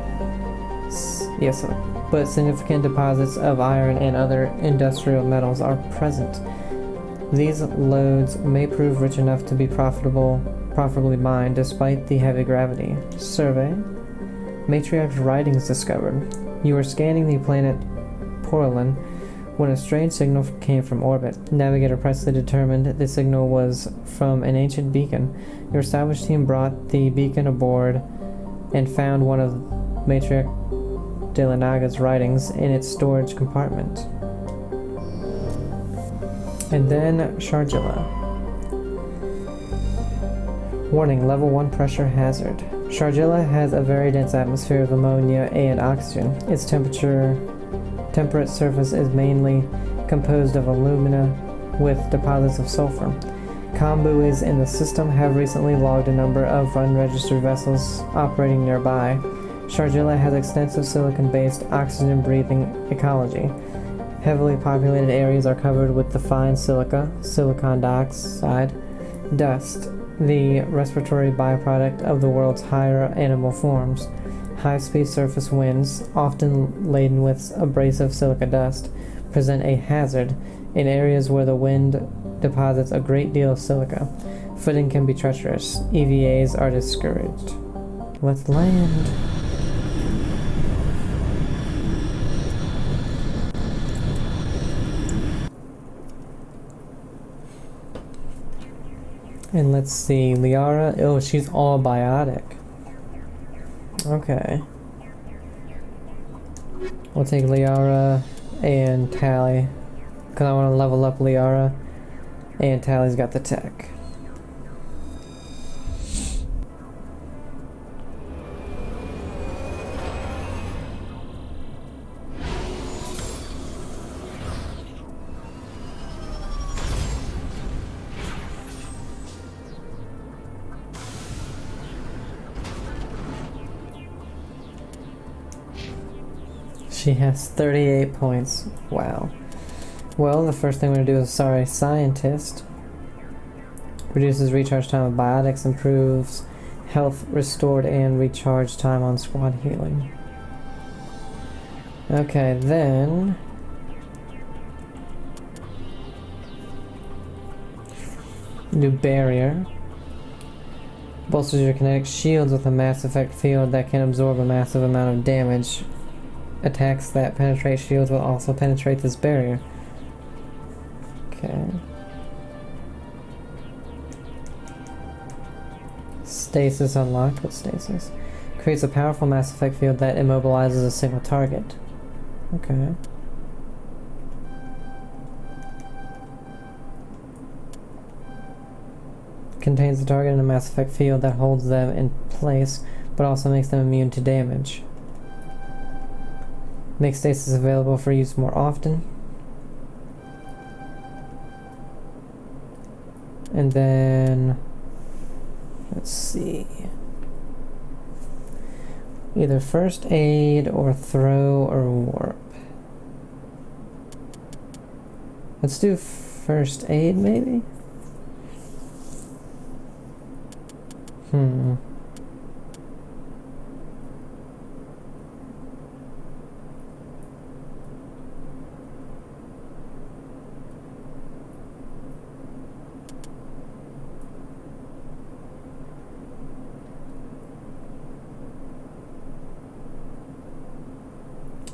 Yes, but significant deposits of iron and other industrial metals are present. These lodes may prove rich enough to be profitably mined despite the heavy gravity. Survey. Matriarch's writings discovered. You were scanning the planet Porolin when a strange signal came from orbit. Navigator Presley determined the signal was from an ancient beacon. Your established team brought the beacon aboard and found one of Matriarch Delanaga's writings in its storage compartment. And then Shargilla. Warning, level 1 pressure hazard. Shargilla has a very dense atmosphere of ammonia and oxygen. Its temperate surface is mainly composed of alumina with deposits of sulfur. Comm buoys in the system have recently logged a number of unregistered vessels operating nearby. Shargilla has extensive silicon-based, oxygen-breathing ecology. Heavily populated areas are covered with the fine silicon dioxide, dust, the respiratory byproduct of the world's higher animal forms. High-speed surface winds, often laden with abrasive silica dust, present a hazard in areas where the wind deposits a great deal of silica. Footing can be treacherous. EVAs are discouraged. Let's land. And let's see, Liara. Oh, she's all biotic. Okay. We'll take Liara and Tally, because I want to level up Liara, and Tally's got the tech. She has 38 points. Wow. Well, the first thing we're going to do is Sorry Scientist. Reduces recharge time of biotics, improves health restored and recharge time on squad healing. Okay, then... do Barrier. Bolsters your kinetic shields with a Mass Effect field that can absorb a massive amount of damage. Attacks that penetrate shields will also penetrate this barrier. Okay. Stasis unlocked. What's stasis? Creates a powerful Mass Effect field that immobilizes a single target. Okay. Contains the target in a Mass Effect field that holds them in place, but also makes them immune to damage. Makes stasis available for use more often. And then... let's see. Either first aid or throw or warp. Let's do first aid, maybe?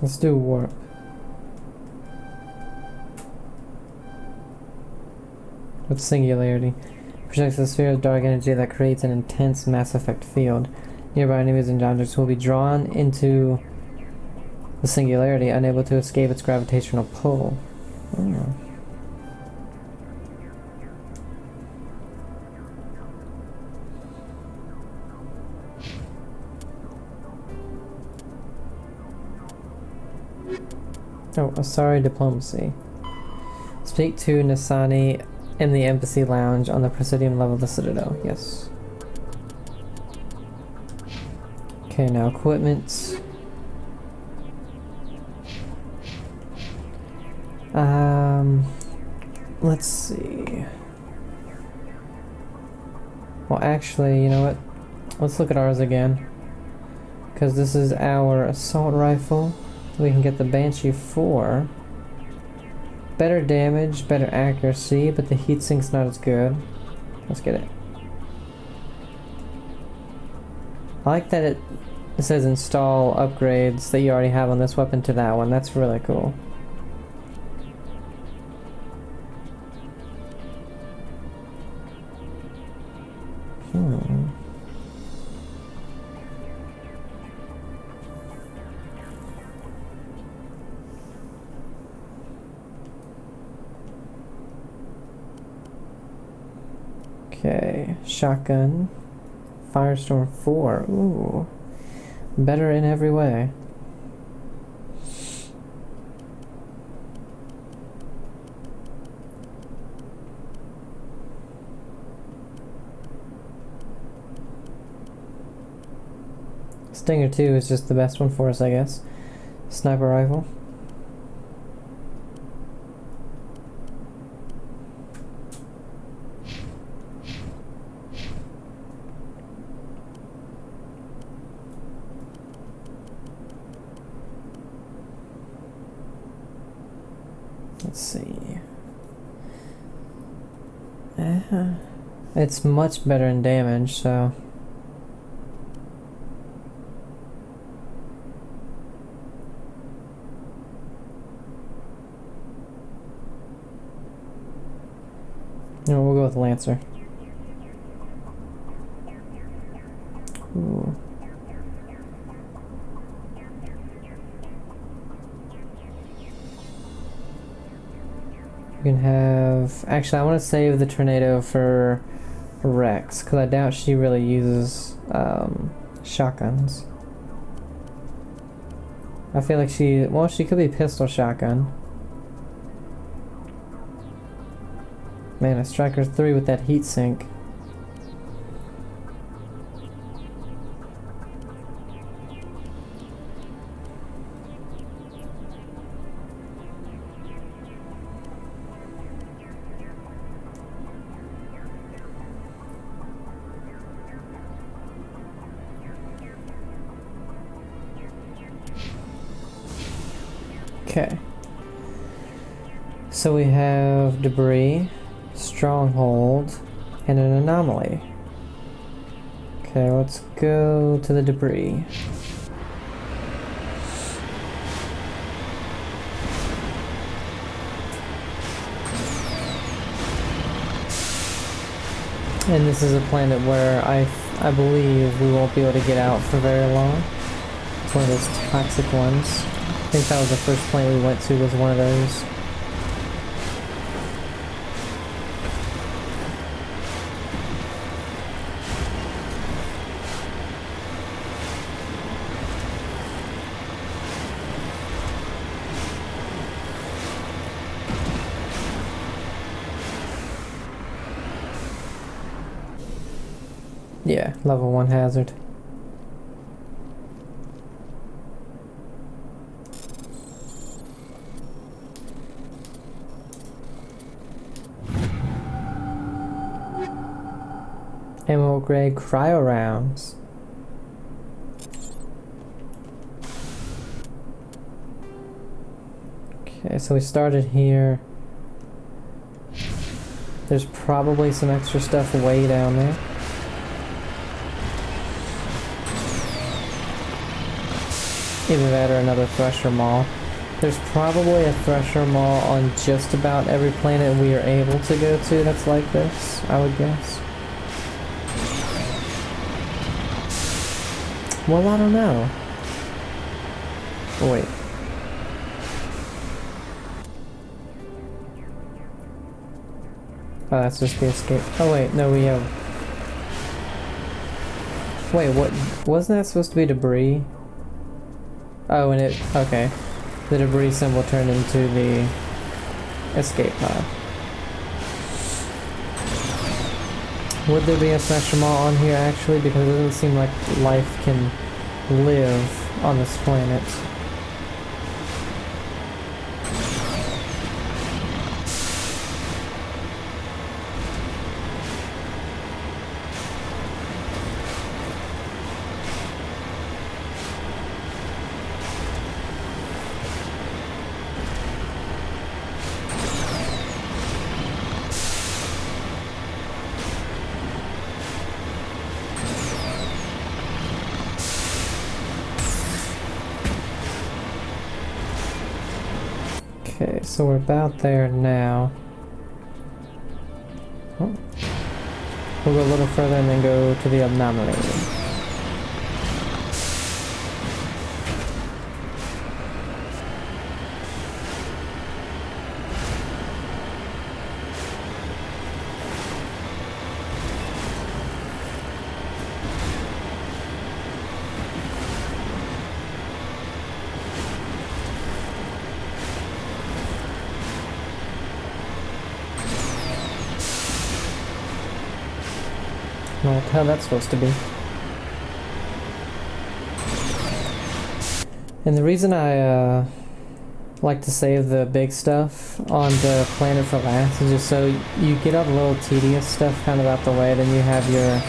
Let's do warp. With singularity. Projects a sphere of dark energy that creates an intense Mass Effect field. Nearby enemies and objects will be drawn into the singularity, unable to escape its gravitational pull. Oh. Oh, sorry, diplomacy. Speak to Nasani in the embassy lounge on the Presidium level of the Citadel. Yes. Okay, now equipment. Let's see. Well, actually, you know what? Let's look at ours again. Because this is our assault rifle. We can get the Banshee 4. Better damage, better accuracy, but the heatsink's not as good. Let's get it. I like that it says install upgrades that you already have on this weapon to that one. That's really cool. Okay, shotgun, Firestorm 4. Ooh, better in every way. Stinger 2 is just the best one for us, I guess. Sniper rifle. Let's see. It's much better in damage, so... No, we'll go with Lancer. Ooh. You can have... Actually, I want to save the Tornado for Rex, because I doubt she really uses shotguns. I feel like she... Well, she could be pistol shotgun. Man, a Striker 3 with that heatsink. Okay. So we have Debris, Stronghold, and an Anomaly. Okay, let's go to the Debris. And this is a planet where I believe we won't be able to get out for very long. It's one of those toxic ones. I think that was the first planet we went to, was one of those. Yeah, level 1 hazard. Emerald Grey Cryo Rounds. Okay, so we started here. There's probably some extra stuff way down there. Either that or another Thresher Maw. There's probably a Thresher Maw on just about every planet we are able to go to that's like this, I would guess. Well, I don't know. Oh, wait. Oh, that's just the escape. Oh wait, no, we have... Wait, what? Wasn't that supposed to be Debris? Oh, and it... Okay. the debris symbol turned into the escape pod. Would there be a special mall on here actually? Because it doesn't seem like life can live on this planet. Okay, so we're about there now. Oh. We'll go a little further and then go to the anomaly. What the hell that's supposed to be. And the reason I like to save the big stuff on the planet for last is just so you get all the little tedious stuff kind of out the way, then you have your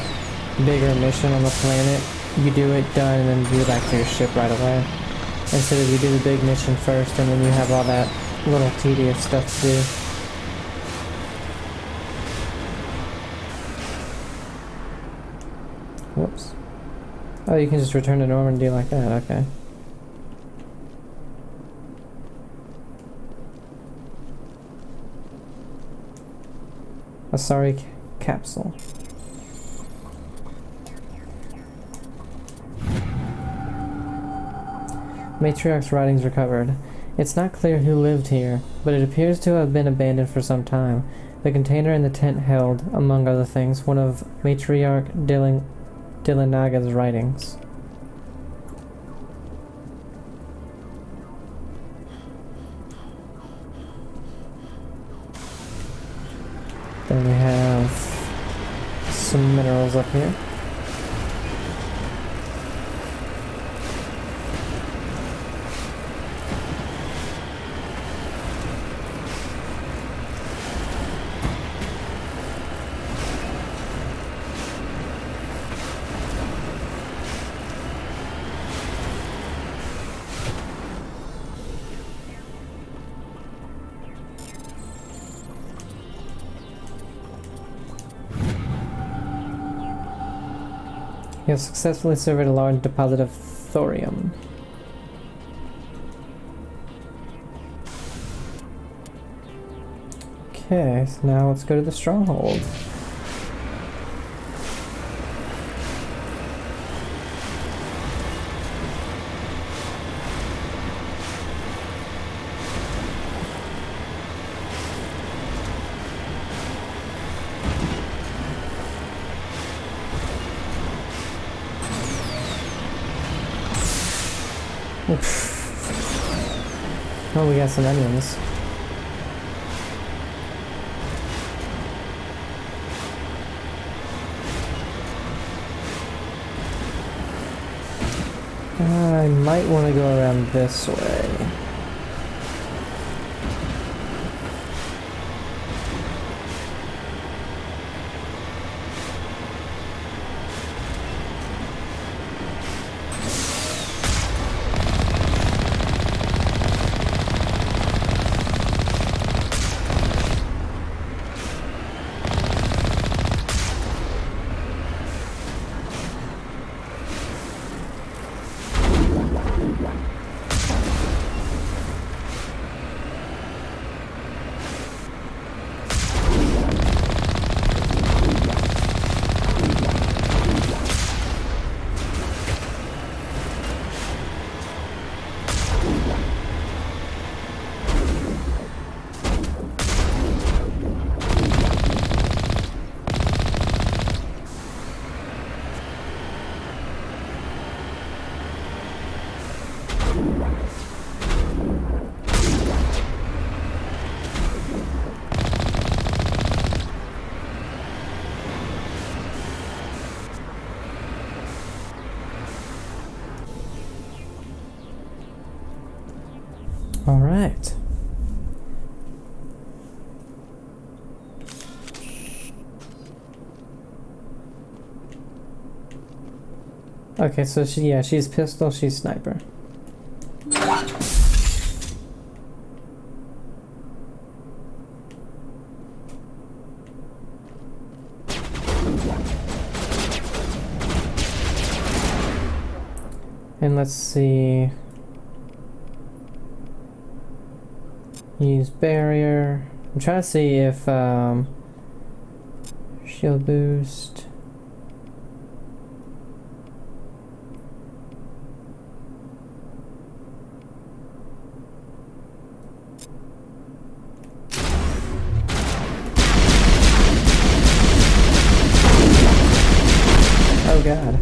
bigger mission on the planet, you do it, done, and then you go back to your ship right away. Instead of you do the big mission first and then you have all that little tedious stuff to do. Whoops. Oh, you can just return to Normandy like that, okay. Asari capsule. Matriarch's writings recovered. It's not clear who lived here, but it appears to have been abandoned for some time. The container in the tent held, among other things, one of Matriarch Dillinaga's writings. Then we have some minerals up here. You have successfully surveyed a large deposit of thorium. Okay, so now let's go to the stronghold. Oh, we got some onions. I might want to go around this way. Alright. Okay, so she's pistol, she's sniper. And let's see. Use barrier. I'm trying to see if shield boost. Oh god.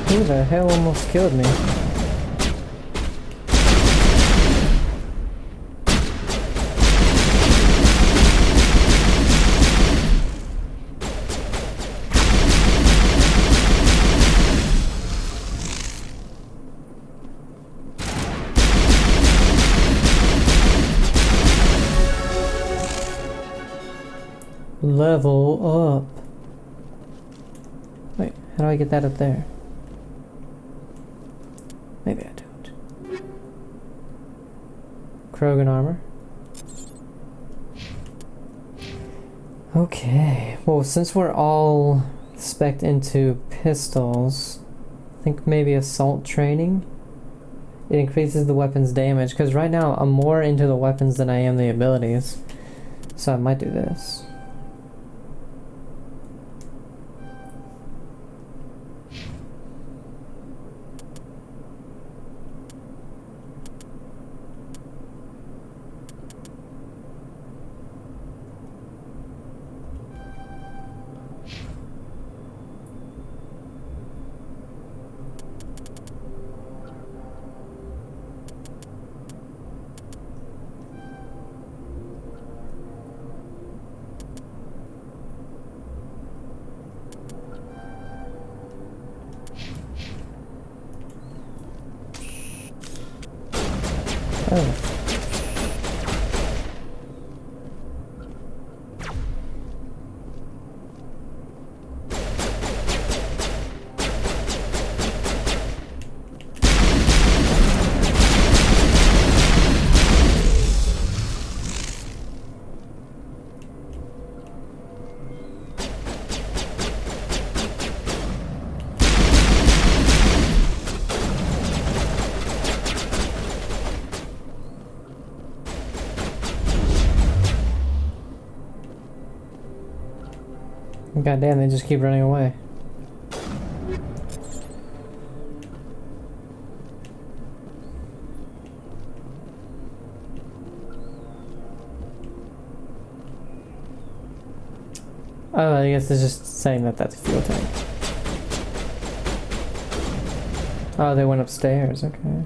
Who the hell almost killed me? Level up. Wait, how do I get that up there? Maybe I don't. Krogan armor. Okay, well, since we're all spec'd into pistols, I think maybe assault training. It increases the weapon's damage, because right now I'm more into the weapons than I am the abilities. So I might do this. Oh. God damn, they just keep running away. Oh, I guess it's just saying that that's a fuel tank. Oh, they went upstairs, okay.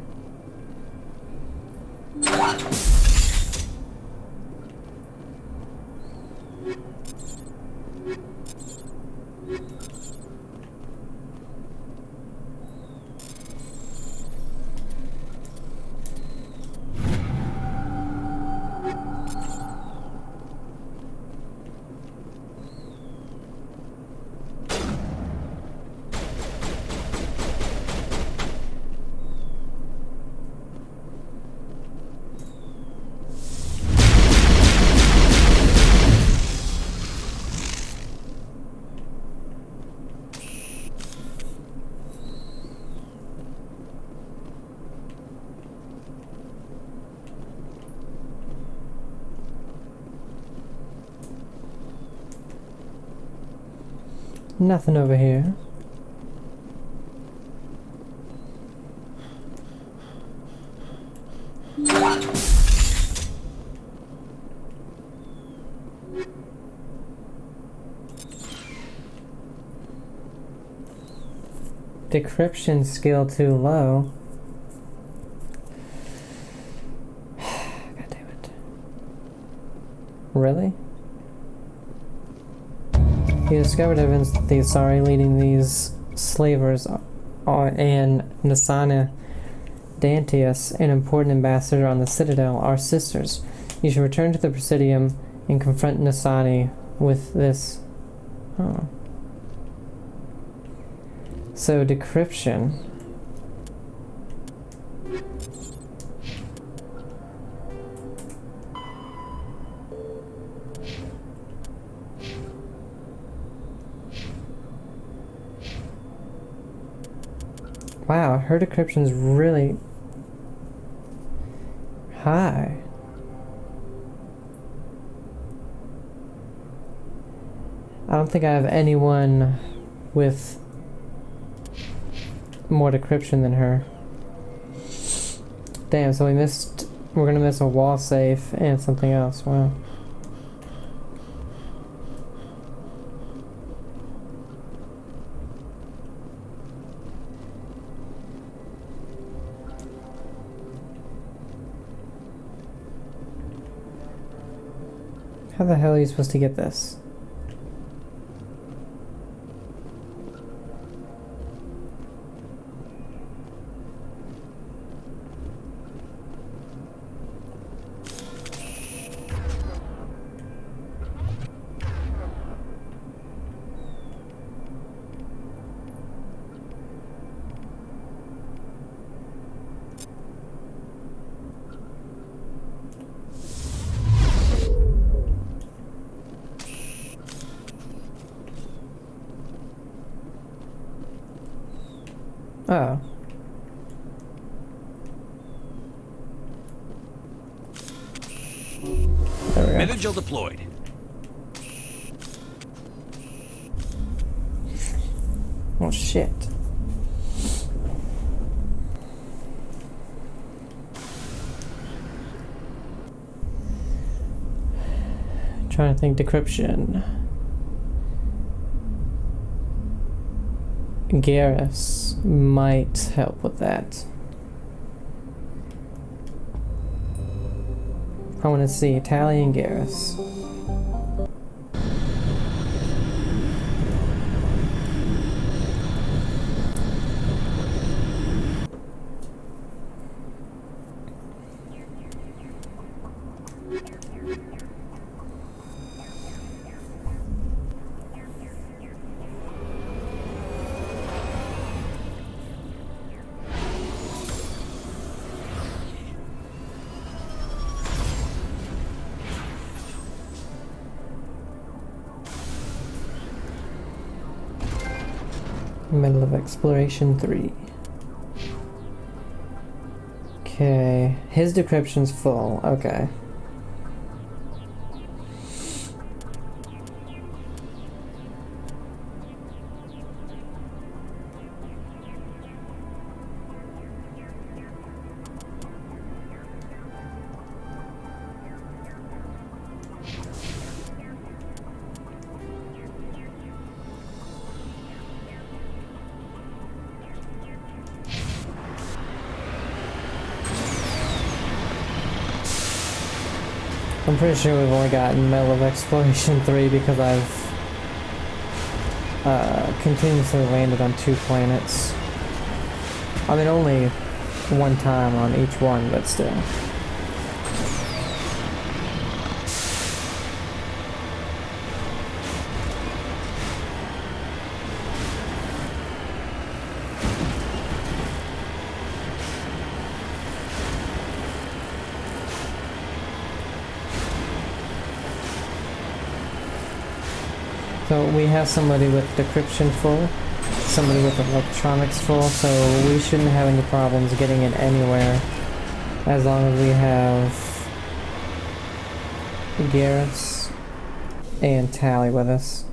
Nothing over here. Decryption skill too low. God damn it. Really? He discovered evidence that the Asari leading these slavers and Nassana Dantius, an important ambassador on the Citadel, are sisters. You should return to the Presidium and confront Nasani with this. Oh. So, decryption. Wow, her decryption's really high. I don't think I have anyone with more decryption than her. Damn, so we're gonna miss a wall safe and something else. Wow. How the hell are you supposed to get this? Oh. There we go. Metagel deployed. Oh shit. Trying to think decryption. Garrus might help with that. I want to see Tali and Garrus. Middle of Exploration 3. Okay, his decryption's full. Okay. I'm pretty sure we've only gotten Middle of Exploration 3 because I've continuously landed on 2 planets. I mean, only one time on each one, but still. So we have somebody with decryption full, somebody with electronics full, so we shouldn't have any problems getting it anywhere as long as we have Garrus and Tali with us.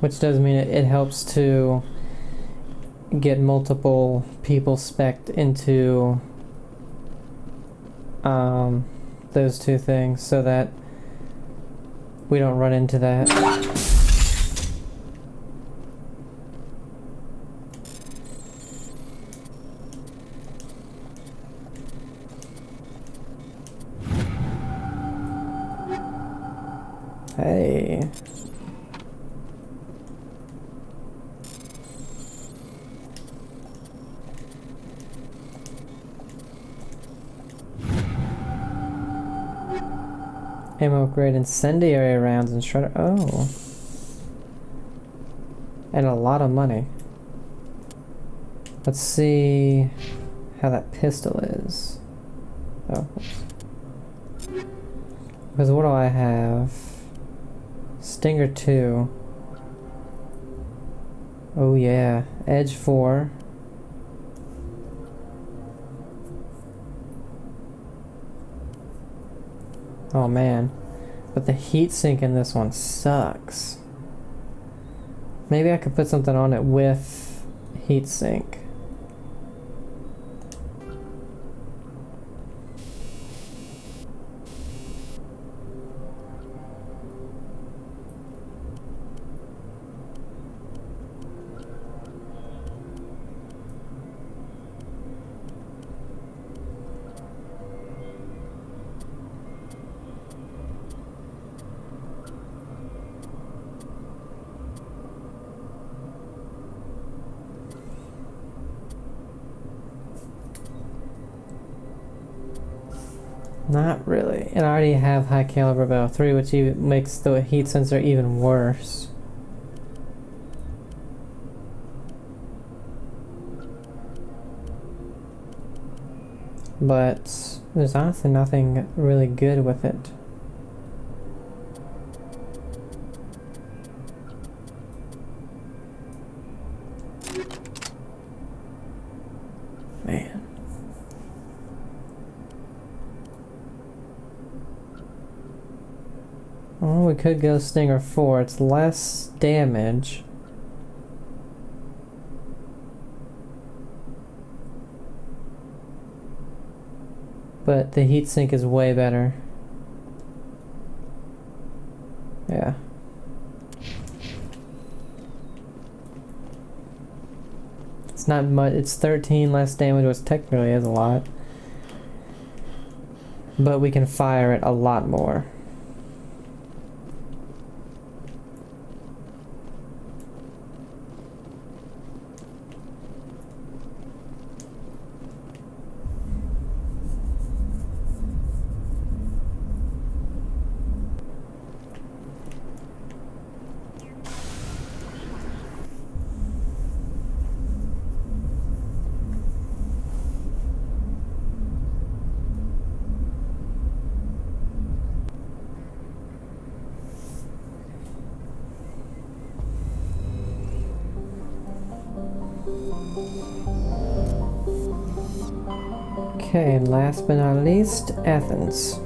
Which does mean it helps to get multiple people spec'd into those 2 things so that we don't run into that. see. Ammo upgrade, incendiary rounds, and shredder. Oh. And a lot of money. Let's see how that pistol is. Oh, oops. Because what do I have? Stinger 2. Oh yeah. Edge 4. Oh man. But the heatsink in this one sucks. Maybe I could put something on it with heatsink. Not really. And I already have high caliber Barrel 3, which even makes the heat sensor even worse. But there's honestly nothing really good with it. Man. Well, we could go Stinger 4. It's less damage. But the heatsink is way better. Yeah. It's not much. It's 13 less damage, which technically is a lot. But we can fire it a lot more. Okay, last but not least, Athens.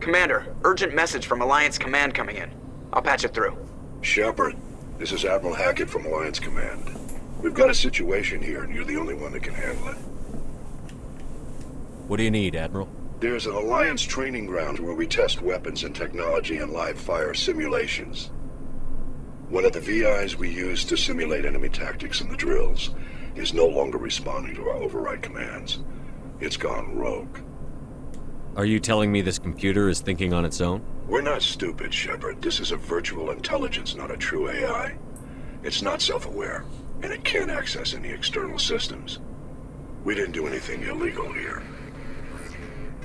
Commander, urgent message from Alliance Command coming in. I'll patch it through. Shepard, this is Admiral Hackett from Alliance Command. We've got a situation here, and you're the only one that can handle it. What do you need, Admiral? There's an Alliance training ground where we test weapons and technology in live fire simulations. One of the VIs we use to simulate enemy tactics in the drills is no longer responding to our override commands. It's gone rogue. Are you telling me this computer is thinking on its own? We're not stupid, Shepard. This is a virtual intelligence, not a true AI. It's not self-aware, and it can't access any external systems. We didn't do anything illegal here.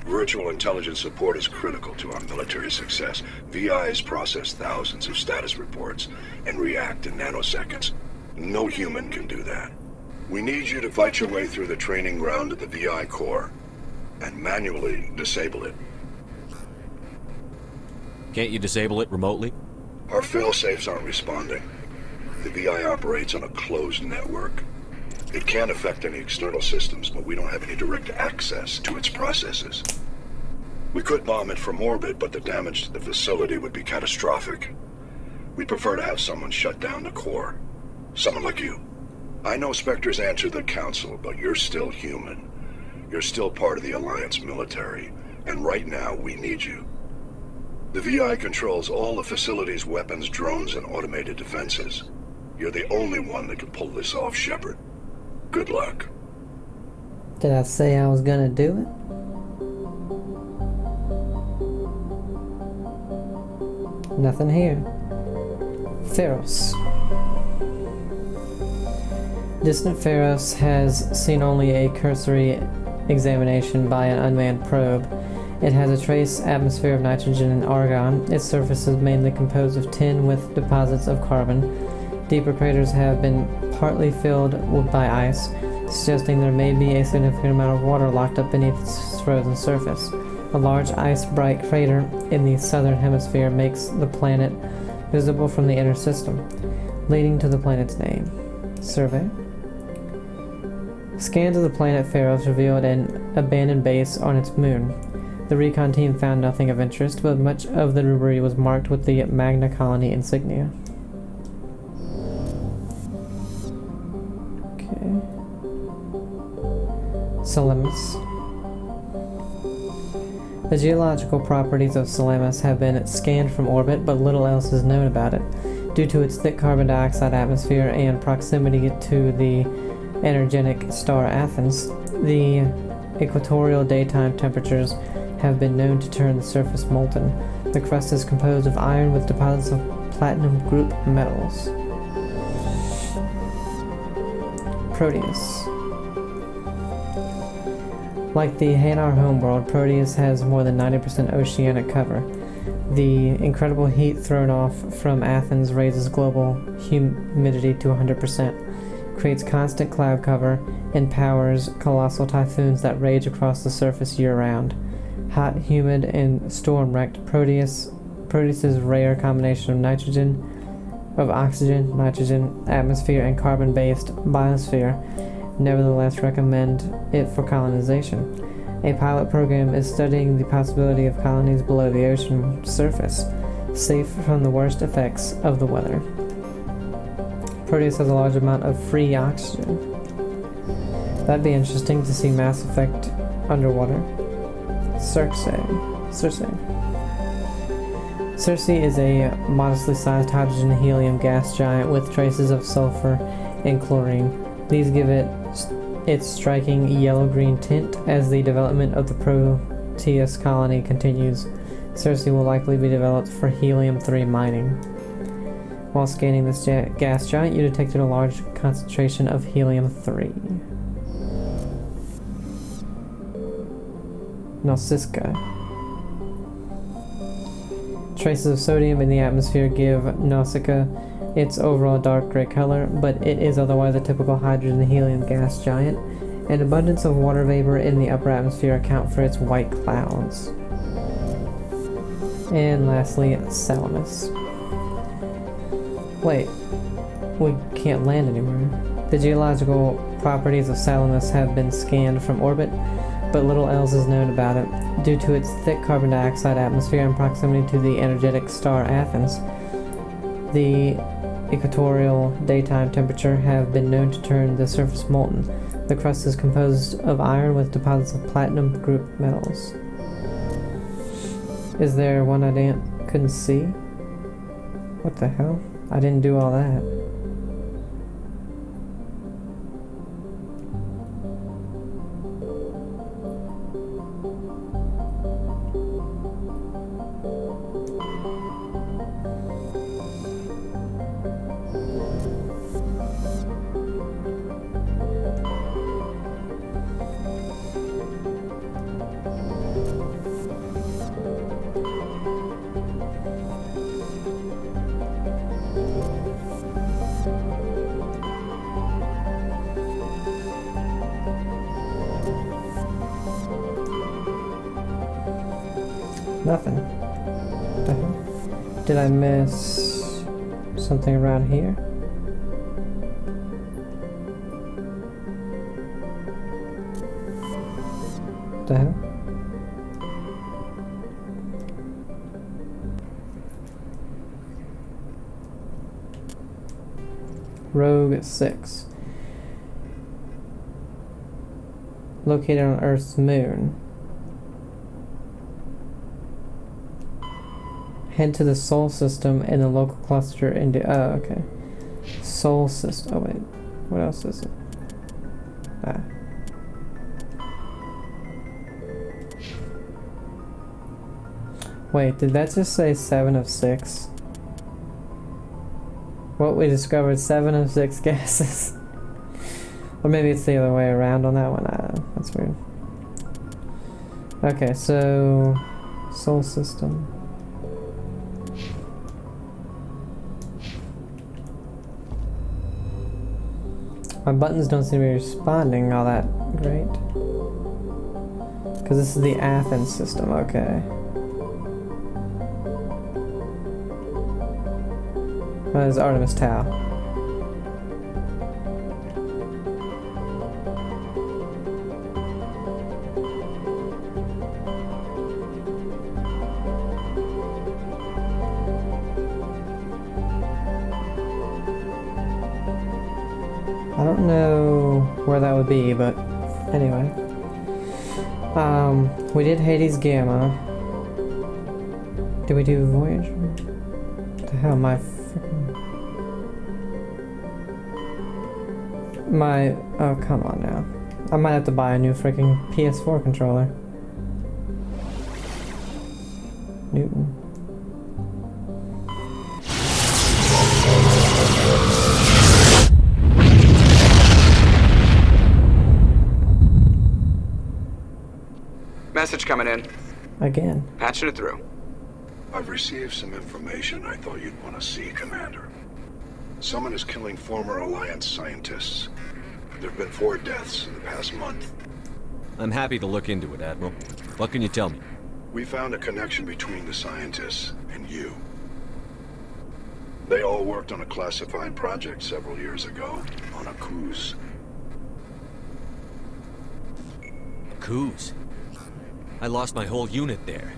Virtual intelligence support is critical to our military success. VIs process thousands of status reports and react in nanoseconds. No human can do that. We need you to fight your way through the training ground to the VI core and manually disable it. Can't you disable it remotely? Our failsafes aren't responding. The VI operates on a closed network. It can't affect any external systems, but we don't have any direct access to its processes. We could bomb it from orbit, but the damage to the facility would be catastrophic. We'd prefer to have someone shut down the core. Someone like you. I know Spectres answer the Council, but you're still human. You're still part of the Alliance military, and right now we need you. The VI controls all the facility's weapons, drones, and automated defenses. You're the only one that can pull this off, Shepard. Good luck. Did I say I was gonna do it? Nothing here. Pharos. Distant Pharos has seen only a cursory examination by an unmanned probe. It has a trace atmosphere of nitrogen and argon. Its surface is mainly composed of tin with deposits of carbon. Deeper craters have been partly filled by ice, suggesting there may be a significant amount of water locked up beneath its frozen surface. A large ice-bright crater in the southern hemisphere makes the planet visible from the inner system, leading to the planet's name. Survey. Scans of the planet Pharos revealed an abandoned base on its moon. The recon team found nothing of interest, but much of the debris was marked with the Magna Colony insignia. Okay. Salamis. The geological properties of Salamis have been scanned from orbit, but little else is known about it. Due to its thick carbon dioxide atmosphere and proximity to the energetic star Athens, the equatorial daytime temperatures have been known to turn the surface molten. The crust is composed of iron with deposits of platinum group metals. Proteus. Like the Hanar homeworld, Proteus has more than 90% oceanic cover. The incredible heat thrown off from Athens raises global humidity to 100%, creates constant cloud cover, and powers colossal typhoons that rage across the surface year-round. Hot, humid, and storm-wrecked, Proteus's rare combination of oxygen, nitrogen, atmosphere, and carbon-based biosphere nevertheless recommend it for colonization. A pilot program is studying the possibility of colonies below the ocean surface, safe from the worst effects of the weather. Proteus has a large amount of free oxygen. That'd be interesting to see Mass Effect underwater. Circe is a modestly sized hydrogen and helium gas giant with traces of sulfur and chlorine. These give it its striking yellow-green tint. As the development of the Proteus colony continues, Circe will likely be developed for helium-3 mining. While scanning this gas giant, you detected a large concentration of helium-3. Nausicaa. Traces of sodium in the atmosphere give Nausicaa its overall dark gray color, but it is otherwise a typical hydrogen and helium gas giant. An abundance of water vapor in the upper atmosphere account for its white clouds. And lastly, Salamis. Wait, we can't land anymore. The geological properties of Salamis have been scanned from orbit, but little else is known about it. Due to its thick carbon dioxide atmosphere and proximity to the energetic star Athens, the equatorial daytime temperature have been known to turn the surface molten. The crust is composed of iron with deposits of platinum group metals. Is there one I couldn't see? What the hell? I didn't do all that. Nothing. What the hell? Did I miss something around here? What the hell? Rogue 6. Located on Earth's moon. Head to the Sol system and the local cluster into. Oh, okay. Sol system. Oh, wait. What else is it? Ah. Wait, did that just say 7 of 6? What, we discovered 7 of 6 gases. Or maybe it's the other way around on that one. That's weird. Okay, so... Sol system. My buttons don't seem to be responding all that great. Because this is the Athens system, okay. That is Artemis Tau. I don't know where that would be, but anyway. We did Hades Gamma. Did we do Voyager? What the hell, my oh, come on now. I might have to buy a new freaking PS4 controller. Newton. Message coming in. Again. Patching it through. I've received some information I thought you'd want to see, Commander. Someone is killing former Alliance scientists. There have been 4 deaths in the past month. I'm happy to look into it, Admiral. What can you tell me? We found a connection between the scientists and you. They all worked on a classified project several years ago, on a Akuz. Akuz? I lost my whole unit there.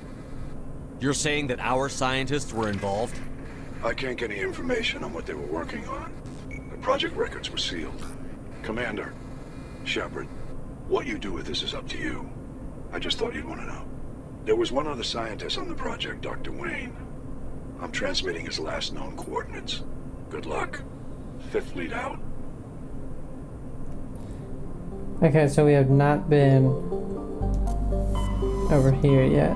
You're saying that our scientists were involved? I can't get any information on what they were working on. The project records were sealed. Commander, Shepard, what you do with this is up to you. I just thought you'd want to know. There was one other scientist on the project, Dr. Wayne. I'm transmitting his last known coordinates. Good luck. 5th Fleet out. Okay, so we have not been over here yet.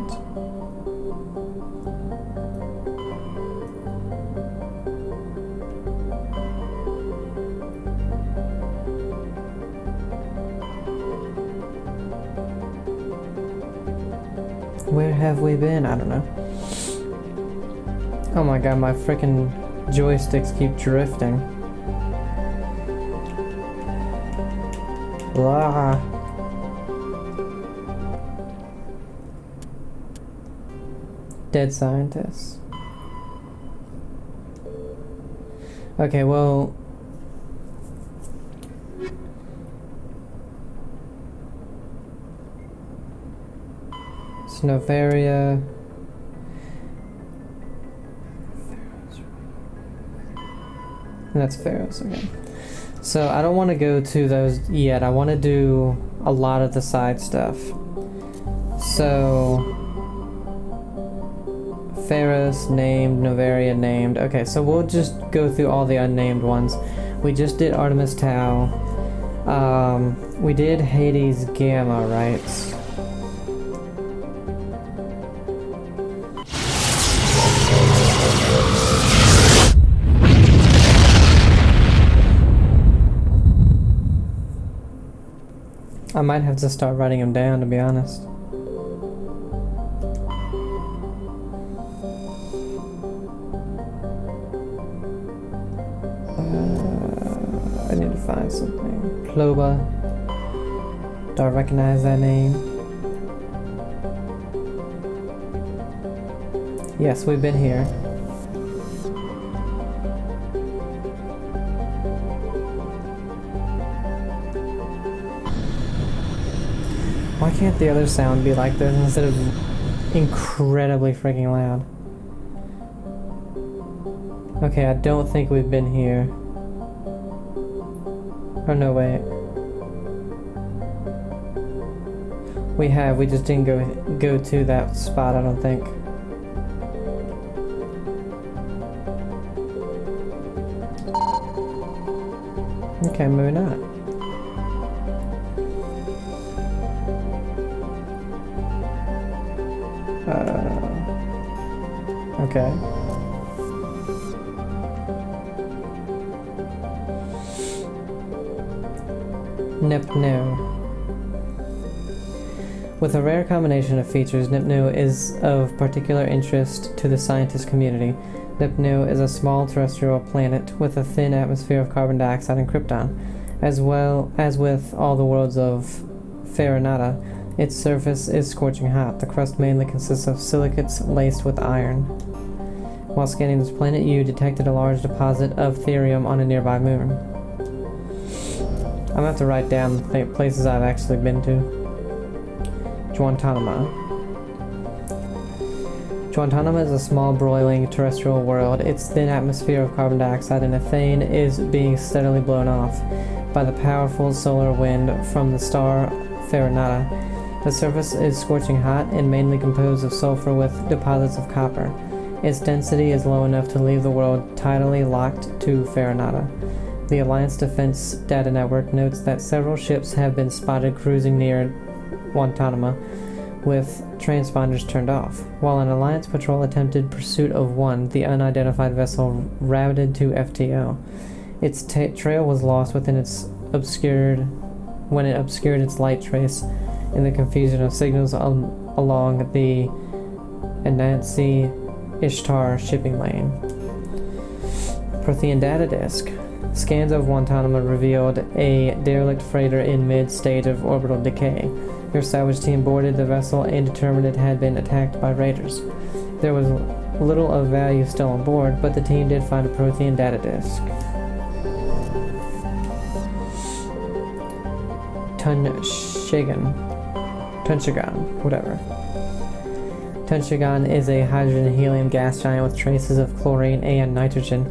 Where have we been? I don't know. Oh my god, my freaking joysticks keep drifting. Blah. Dead scientists. Okay, well... Novaria. And that's Pharos again. So I don't want to go to those yet. I want to do a lot of the side stuff. So Pharos named, Novaria named. Okay, so we'll just go through all the unnamed ones. We just did Artemis Tau. We did Hades Gamma, right? I might have to start writing them down, to be honest. I need to find something. Ploba. Do I recognize that name? Yes, we've been here. Why can't the other sound be like this instead of incredibly freaking loud? Okay, I don't think we've been here. Oh no, wait. We have, we just didn't go to that spot, I don't think. Okay, maybe not. Okay. Nipnu. With a rare combination of features, Nipnu is of particular interest to the scientist community. Nipnu is a small terrestrial planet with a thin atmosphere of carbon dioxide and krypton. As well as with all the worlds of Farinata, its surface is scorching hot. The crust mainly consists of silicates laced with iron. While scanning this planet, you detected a large deposit of therium on a nearby moon. I'm gonna have to write down the places I've actually been to. Guantanamo. Guantanamo is a small broiling terrestrial world. Its thin atmosphere of carbon dioxide and methane is being steadily blown off by the powerful solar wind from the star Farinata. The surface is scorching hot and mainly composed of sulfur with deposits of copper. Its density is low enough to leave the world tidally locked to Farinata. The Alliance Defense Data Network notes that several ships have been spotted cruising near Guantanamo with transponders turned off. While an Alliance patrol attempted pursuit of one, the unidentified vessel routed to FTO. Its trail was lost when it obscured its light trace in the confusion of signals along the Anansi Ishtar shipping lane. Prothean data disk. Scans of Guantanamo revealed a derelict freighter in mid-stage of orbital decay. Your salvage team boarded the vessel and determined it had been attacked by raiders. There was little of value still on board, but the team did find a Prothean data disk. Tunshagan, whatever. Tunshagan is a hydrogen and helium gas giant with traces of chlorine and nitrogen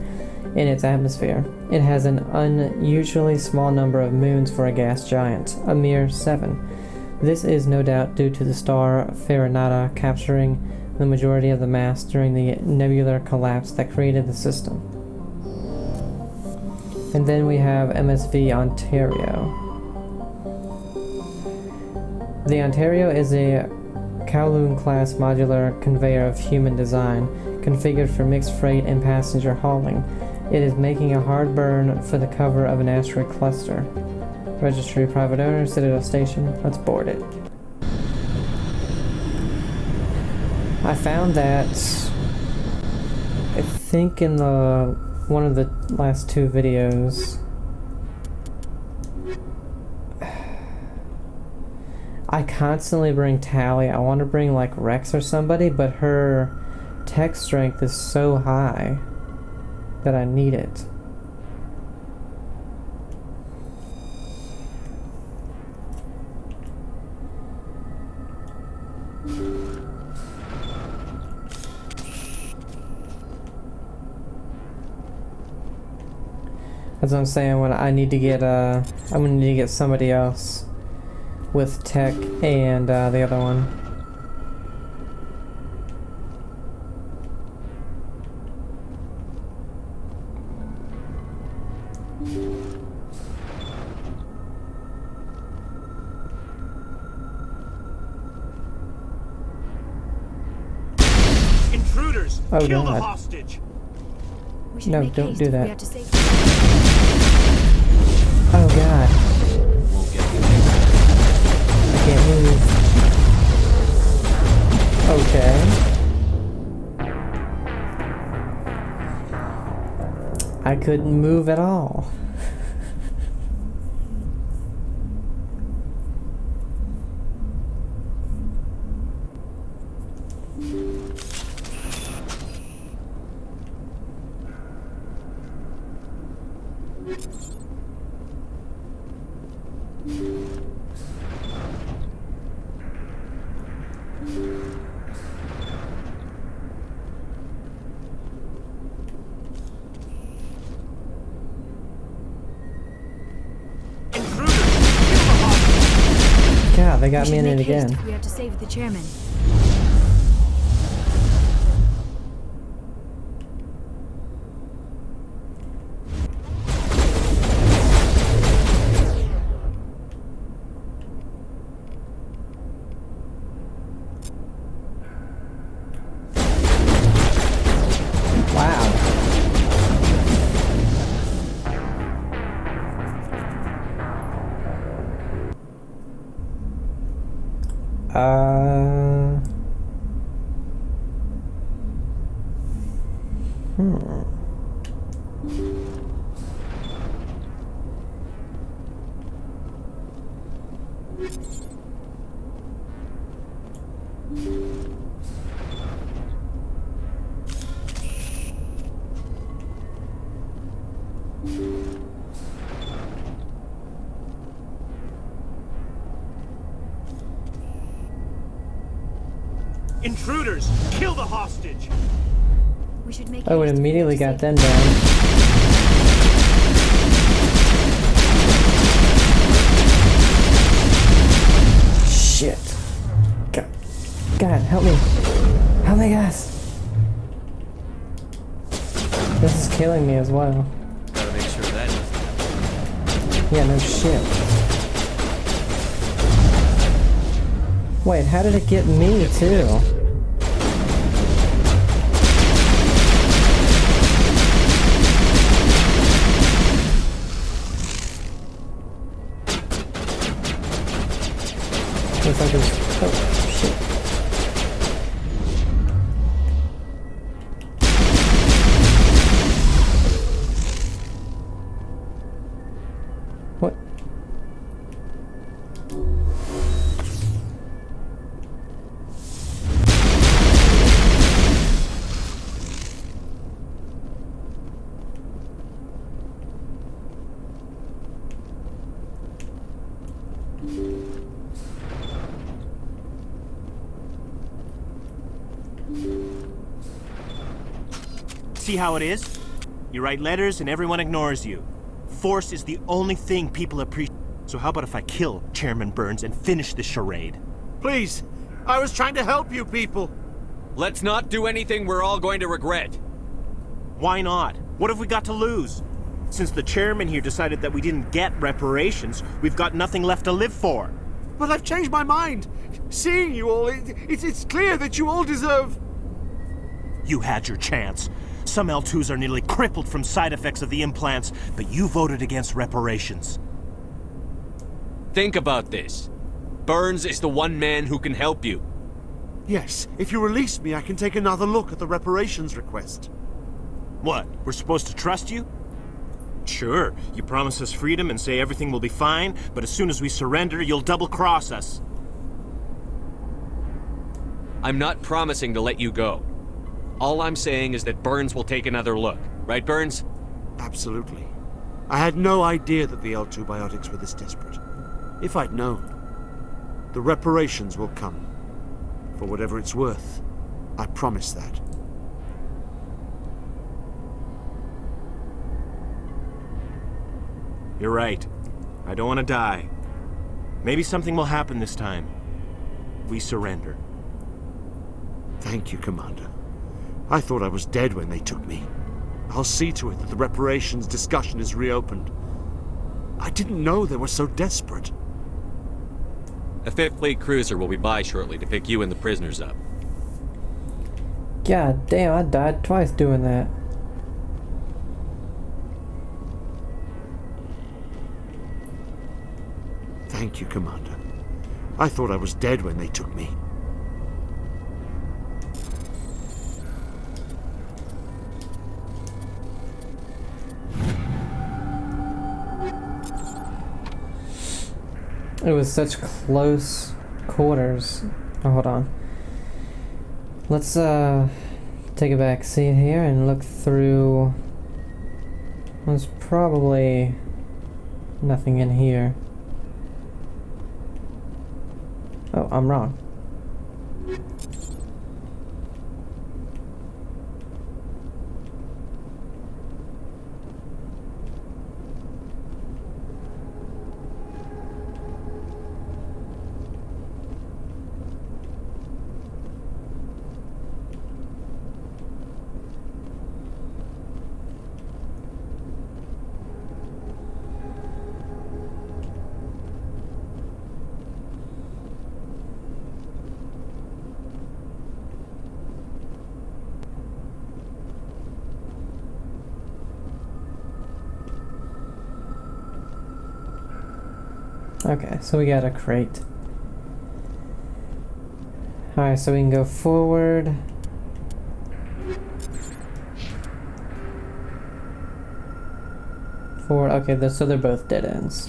in its atmosphere. It has an unusually small number of moons for a gas giant, a mere 7. This is no doubt due to the star Farinata capturing the majority of the mass during the nebular collapse that created the system. And then we have MSV Ontario. The Ontario is a Kowloon-class modular conveyor of human design, configured for mixed freight and passenger hauling. It is making a hard burn for the cover of an asteroid cluster. Registry, private owner, Citadel Station. Let's board it. I found that, I think in one of the last 2 videos, I constantly bring Tally. I want to bring like Rex or somebody, but her tech strength is so high that I need it. That's what I'm saying. When I need to get I'm gonna need to get somebody else with tech and the other one. Intruders! Oh, Kill God. the hostage! No, don't do that. Oh God. I can't move. Okay. I couldn't move at all. God, they got me in it again. We have to save the chairman. Intruders! Kill the hostage! We should make Oh, it haste immediately to got save- them down. Shit. God, help me. Help me, guys. This is killing me as well. Gotta make sure that doesn't. Yeah, no shit. Wait, how did it get me too? Looks like there's... Oh, shit. What? See how it is? You write letters and everyone ignores you. Force is the only thing people appreciate. So how about if I kill Chairman Burns and finish this charade? Please, I was trying to help you people. Let's not do anything we're all going to regret. Why not? What have we got to lose? Since the chairman here decided that we didn't get reparations, we've got nothing left to live for. But I've changed my mind. Seeing you all, it's clear that you all deserve... You had your chance. Some L2s are nearly crippled from side effects of the implants, but you voted against reparations. Think about this. Burns is the one man who can help you. Yes, if you release me, I can take another look at the reparations request. What, we're supposed to trust you? Sure, you promise us freedom and say everything will be fine, but as soon as we surrender, you'll double-cross us. I'm not promising to let you go. All I'm saying is that Burns will take another look. Right, Burns? Absolutely. I had no idea that the L2 biotics were this desperate. If I'd known, the reparations will come. For whatever it's worth. I promise that. You're right. I don't want to die. Maybe something will happen this time. We surrender. Thank you, Commander. I thought I was dead when they took me. I'll see to it that the reparations discussion is reopened. I didn't know they were so desperate. A 5th Fleet cruiser will be by shortly to pick you and the prisoners up. God damn, I died twice doing that. Thank you, Commander. I thought I was dead when they took me. It was such close quarters. Oh, hold on. Let's take a back seat here and look through. There's probably nothing in here. Oh, I'm wrong. Okay, so we got a crate. Alright, so we can go forward. Forward, okay, so they're both dead ends.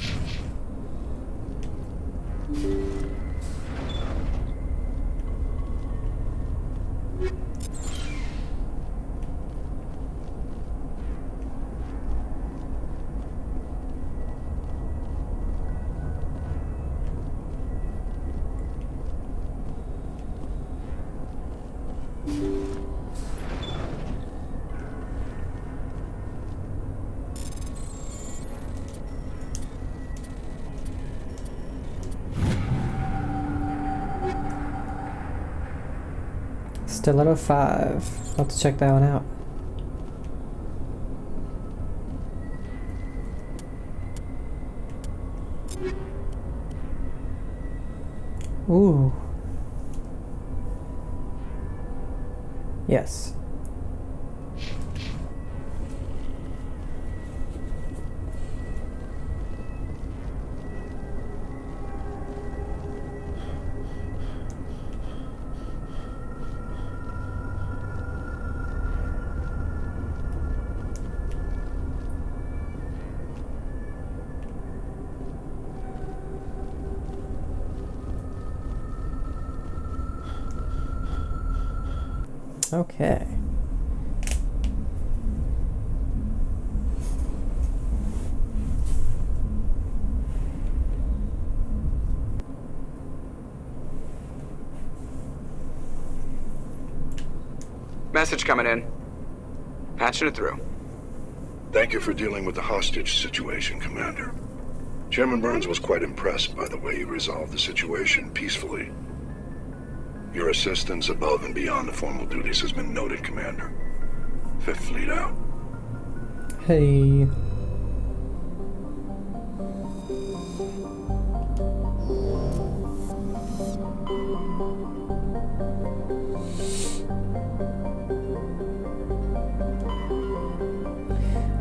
Stiletto 5. Let's check that one out. Ooh. Yes. Okay. Message coming in. Patching it through. Thank you for dealing with the hostage situation, Commander. Chairman Burns was quite impressed by the way you resolved the situation peacefully. Your assistance above and beyond the formal duties has been noted, Commander. Fifth Fleet out. Hey.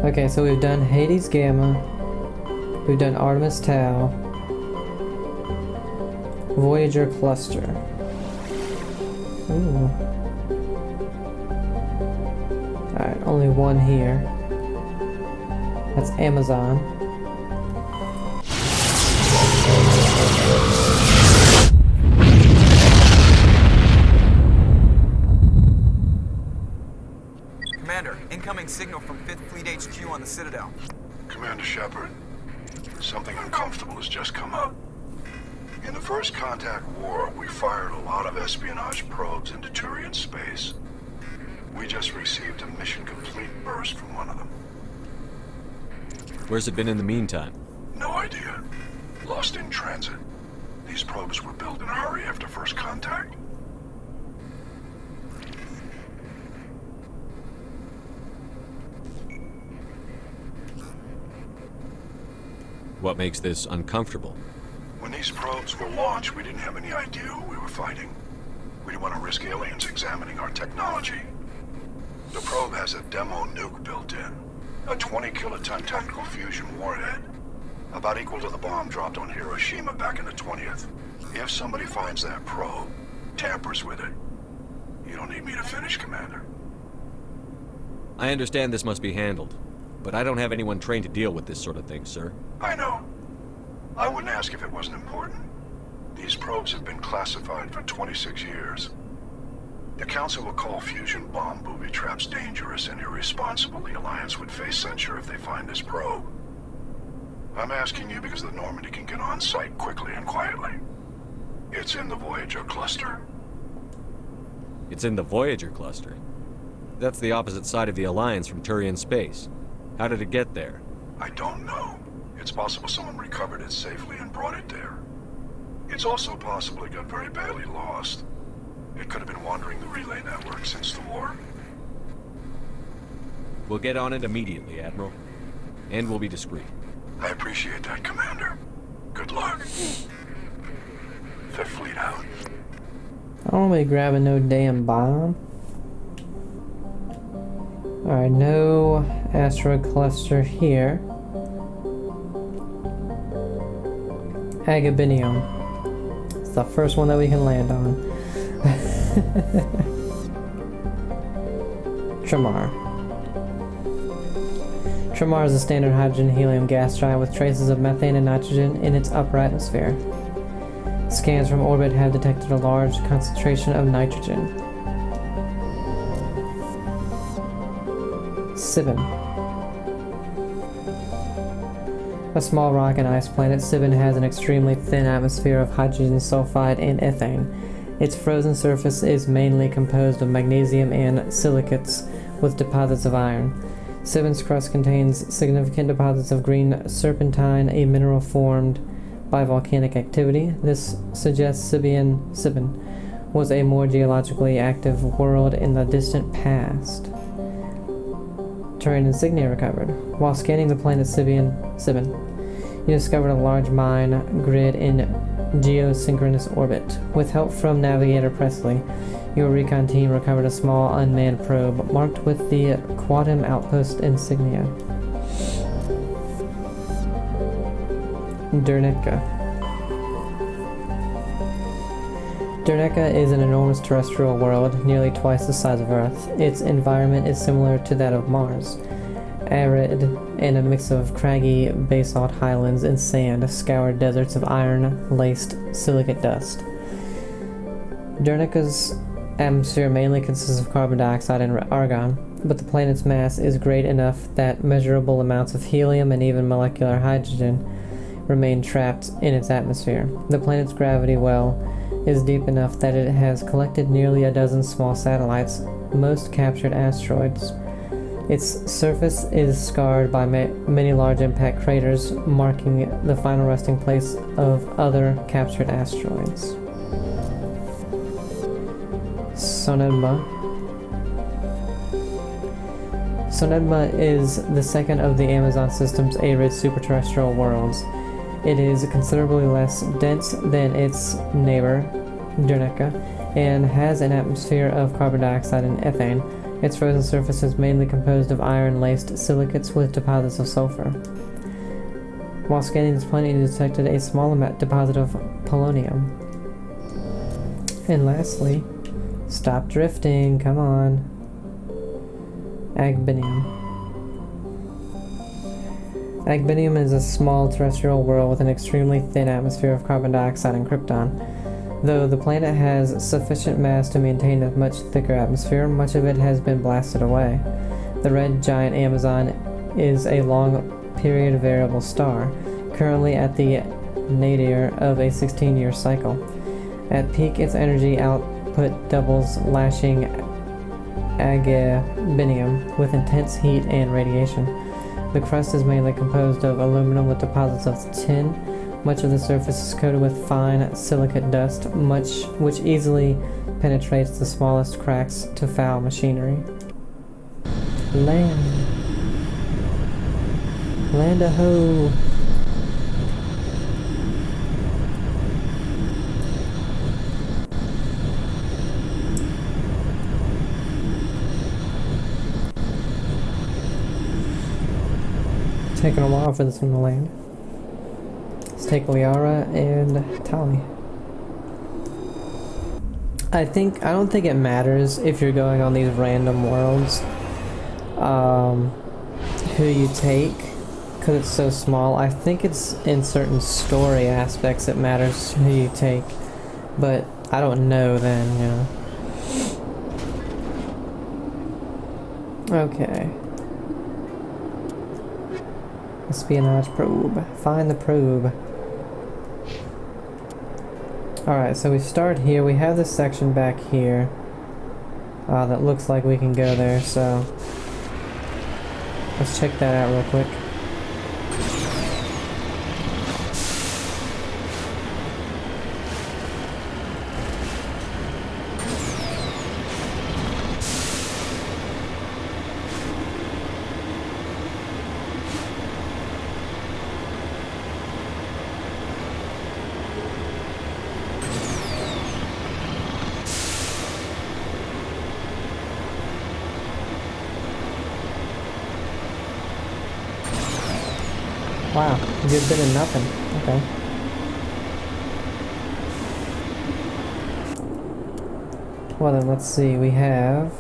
Okay, so we've done Hades Gamma, we've done Artemis Tau, Voyager Cluster. Ooh. Alright, only one here. That's Amazon. Commander, incoming signal from 5th Fleet HQ on the Citadel. Commander Shepard, something uncomfortable has just come up. In the First Contact War, we fired a lot of espionage probes into Turian space. We just received a mission complete burst from one of them. Where's it been in the meantime? No idea. Lost in transit. These probes were built in a hurry after First Contact. What makes this uncomfortable? When these probes were launched, we didn't have any idea who we were fighting. We didn't want to risk aliens examining our technology. The probe has a demo nuke built in. A 20-kiloton tactical fusion warhead. About equal to the bomb dropped on Hiroshima back in the 20th. If somebody finds that probe, tampers with it, you don't need me to finish, Commander. I understand this must be handled, but I don't have anyone trained to deal with this sort of thing, sir. I know. I wouldn't ask if it wasn't important. These probes have been classified for 26 years. The Council will call fusion bomb booby traps dangerous and irresponsible. The Alliance would face censure if they find this probe. I'm asking you because the Normandy can get on site quickly and quietly. It's in the Voyager cluster. It's in the Voyager cluster. That's the opposite side of the Alliance from Turian space. How did it get there? I don't know. It's possible someone recovered it safely and brought it there. It's also possible it got very badly lost. It could have been wandering the relay network since the war. We'll get on it immediately, Admiral. And we'll be discreet. I appreciate that, Commander. Good luck. Fifth Fleet out. I don't want to be grabbing no damn bomb. Alright, no asteroid cluster here. Agabinium. It's the first one that we can land on. Tramar. Tramar is a standard hydrogen-helium gas giant with traces of methane and nitrogen in its upper atmosphere. Scans from orbit have detected a large concentration of nitrogen. Sibin. A small rock and ice planet, Sibin has an extremely thin atmosphere of hydrogen sulfide and ethane. Its frozen surface is mainly composed of magnesium and silicates with deposits of iron. Sibin's crust contains significant deposits of green serpentine, a mineral formed by volcanic activity. This suggests Sibin was a more geologically active world in the distant past. Terrain insignia recovered. While scanning the planet Sibin, you discovered a large mine grid in geosynchronous orbit. With help from Navigator Presley, your recon team recovered a small unmanned probe marked with the Quantum Outpost insignia. Dernika. Dernika is an enormous terrestrial world, nearly twice the size of Earth. Its environment is similar to that of Mars. Arid and a mix of craggy basalt highlands and sand, scoured deserts of iron-laced silicate dust. Dernika's atmosphere mainly consists of carbon dioxide and argon, but the planet's mass is great enough that measurable amounts of helium and even molecular hydrogen remain trapped in its atmosphere. The planet's gravity well is deep enough that it has collected nearly a dozen small satellites, most captured asteroids. Its surface is scarred by many large impact craters, marking the final resting place of other captured asteroids. Sonedma. Sonedma is the second of the Amazon system's arid superterrestrial worlds. It is considerably less dense than its neighbor, Dernika, and has an atmosphere of carbon dioxide and ethane. Its frozen surface is mainly composed of iron-laced silicates with deposits of sulfur. While scanning this planet, you detected a small deposit of polonium. And lastly, stop drifting, come on. Agbinium. Agbinium is a small terrestrial world with an extremely thin atmosphere of carbon dioxide and krypton. Though the planet has sufficient mass to maintain a much thicker atmosphere, much of it has been blasted away. The red giant Amazon is a long-period variable star, currently at the nadir of a 16-year cycle. At peak, its energy output doubles, lashing Agbinium with intense heat and radiation. The crust is mainly composed of aluminum with deposits of tin. Much of the surface is coated with fine silicate dust, which easily penetrates the smallest cracks to foul machinery. Land. Land a-ho! Taking a while for this one to land. Let's take Liara and Tali. I don't think it matters if you're going on these random worlds, who you take, because it's so small. I think it's in certain story aspects it matters who you take, but I don't know then, you know. Okay. Espionage probe. Find the probe. Alright, so we start here. We have this section back here that looks like we can go there, so let's check that out real quick. Wow, a good bit of nothing. Okay. Well then, let's see. We have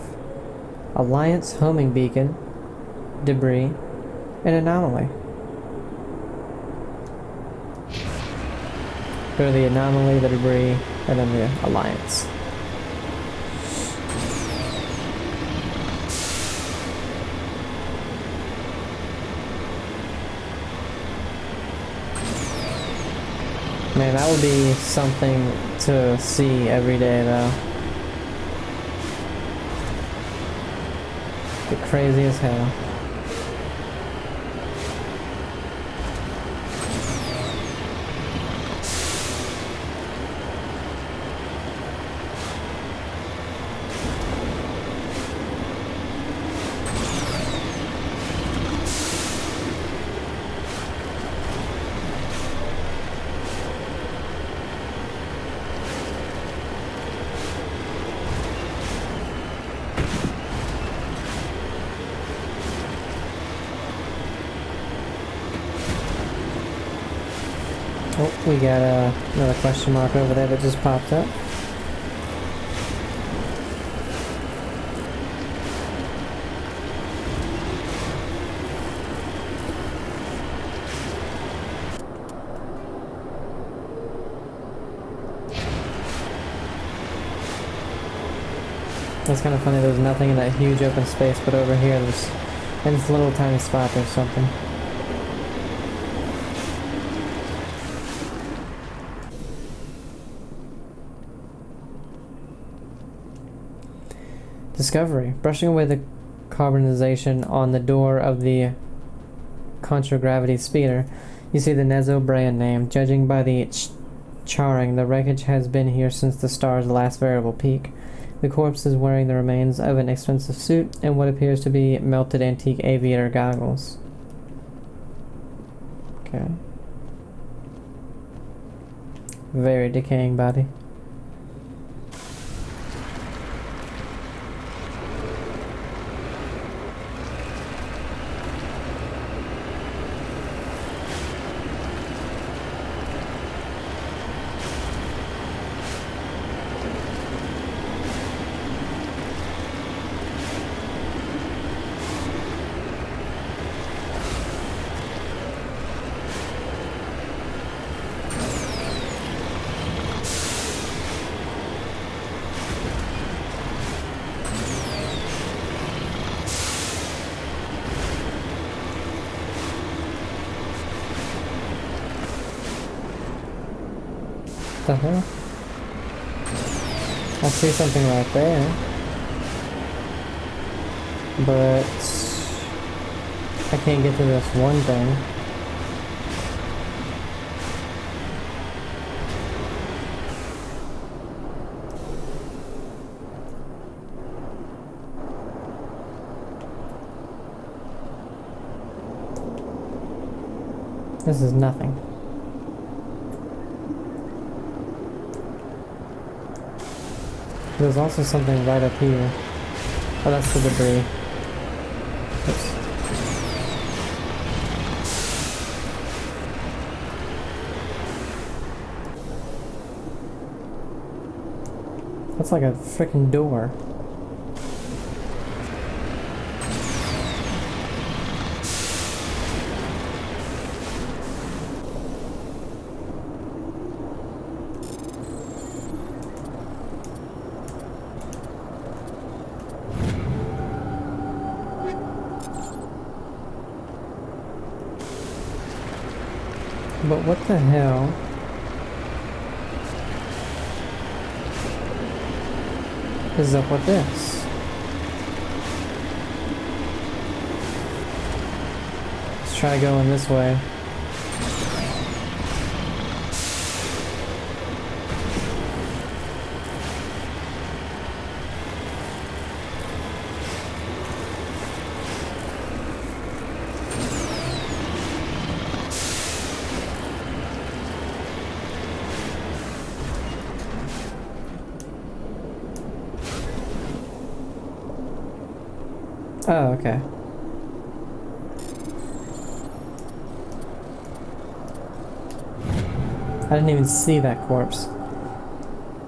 Alliance homing beacon, debris, and anomaly. Go to the anomaly, the debris, and then the Alliance. Man, Man, that would be something to see every day, though. Be crazy as hell. Oh, we got another question mark over there that just popped up. It's kind of funny, there's nothing in that huge open space, but over here there's, in this little tiny spot, there's something. Discovery. Brushing away the carbonization on the door of the contragravity speeder, you see the Nezo brand name. Judging by the charring, the wreckage has been here since the star's last variable peak. The corpse is wearing the remains of an expensive suit and what appears to be melted antique aviator goggles. Okay. Very decaying body. The hell? I see something right there, but I can't get to this one thing. This is nothing. There's also something right up here. Oh, that's the debris. Oops. That's like a freaking door. But what the hell? Is up with this? Let's try going this way. Oh, okay. I didn't even see that corpse.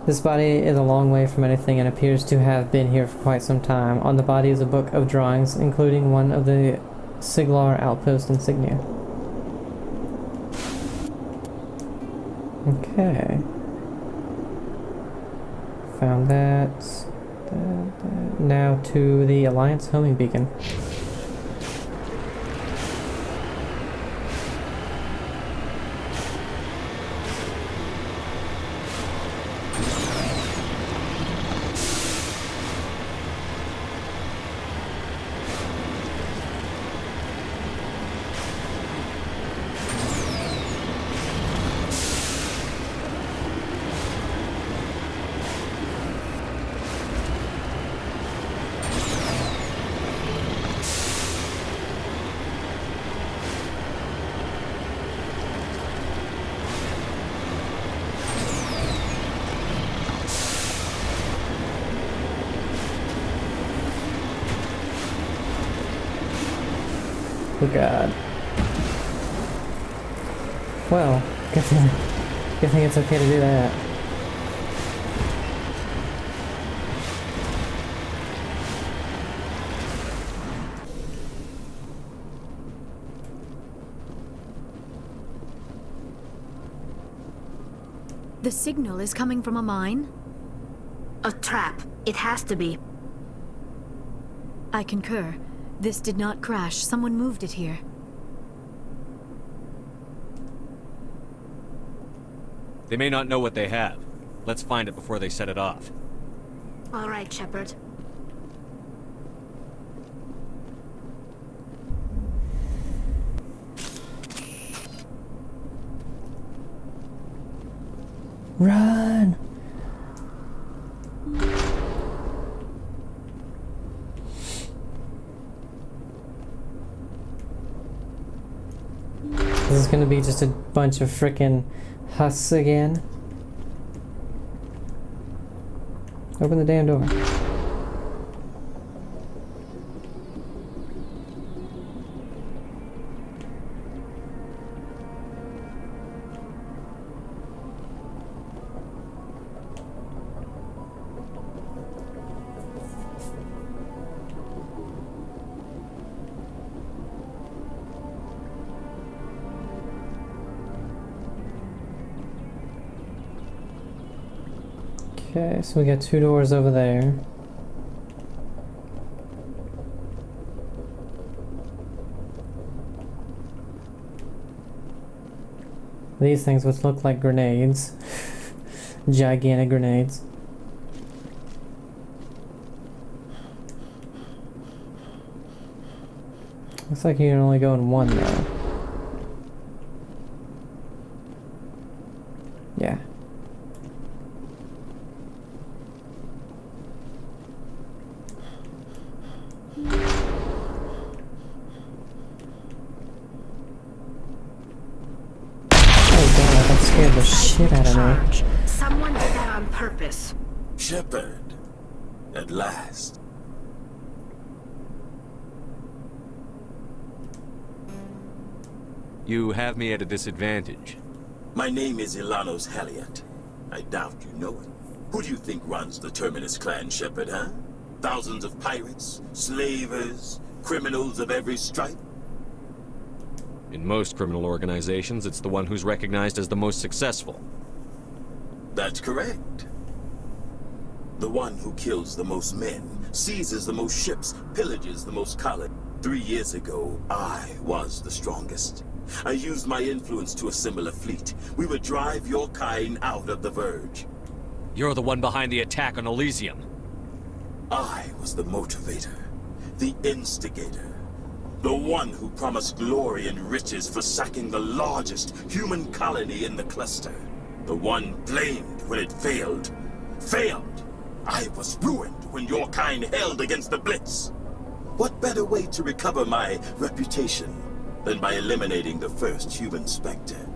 This body is a long way from anything and appears to have been here for quite some time. On the body is a book of drawings, including one of the Siglar outpost insignia. Okay. Found that. Now to the Alliance homing beacon. Oh god. Well, good thing it's okay to do that. The signal is coming from a mine? A trap. It has to be. I concur. This did not crash. Someone moved it here. They may not know what they have. Let's find it before they set it off. All right, Shepard. Run! This is gonna be just a bunch of frickin' husks again. Open the damn door. Okay, so we got 2 doors over there. These things which look like grenades. Gigantic grenades. Looks like you can only go in one though. Yeah. Scared the shit out of me. Someone did that on purpose. Shepard, at last. You have me at a disadvantage. My name is Ilanos Haliat. I doubt you know it. Who do you think runs the Terminus clan, Shepard, huh? Thousands of pirates, slavers, criminals of every stripe? In most criminal organizations, it's the one who's recognized as the most successful. That's correct. The one who kills the most men, seizes the most ships, pillages the most colonies. 3 years ago, I was the strongest. I used my influence to assemble a fleet. We would drive your kind out of the Verge. You're the one behind the attack on Elysium. I was the motivator, the instigator. The one who promised glory and riches for sacking the largest human colony in the cluster. The one blamed when it failed. Failed! I was ruined when your kind held against the Blitz. What better way to recover my reputation than by eliminating the first human Spectre?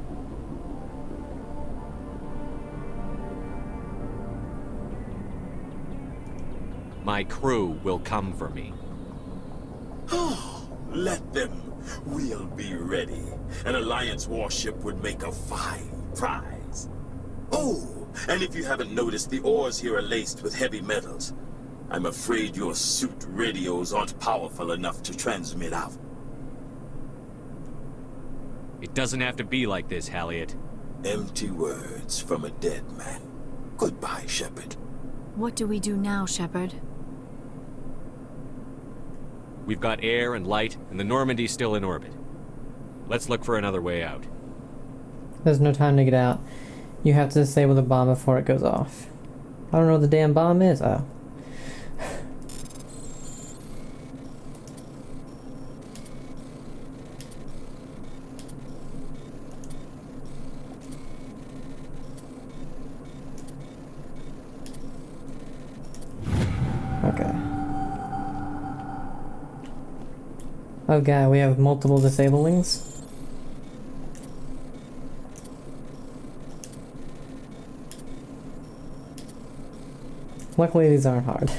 My crew will come for me. Let them. We'll be ready. An Alliance warship would make a fine prize. Oh, and if you haven't noticed, the ores here are laced with heavy metals. I'm afraid your suit radios aren't powerful enough to transmit out. It doesn't have to be like this, Haliat. Empty words from a dead man. Goodbye, Shepard. What do we do now, Shepard? We've got air and light, and the Normandy's still in orbit. Let's look for another way out. There's no time to get out. You have to disable the bomb before it goes off. I don't know what the damn bomb is. Oh. Okay. Oh god, we have multiple disablings. Luckily these aren't hard.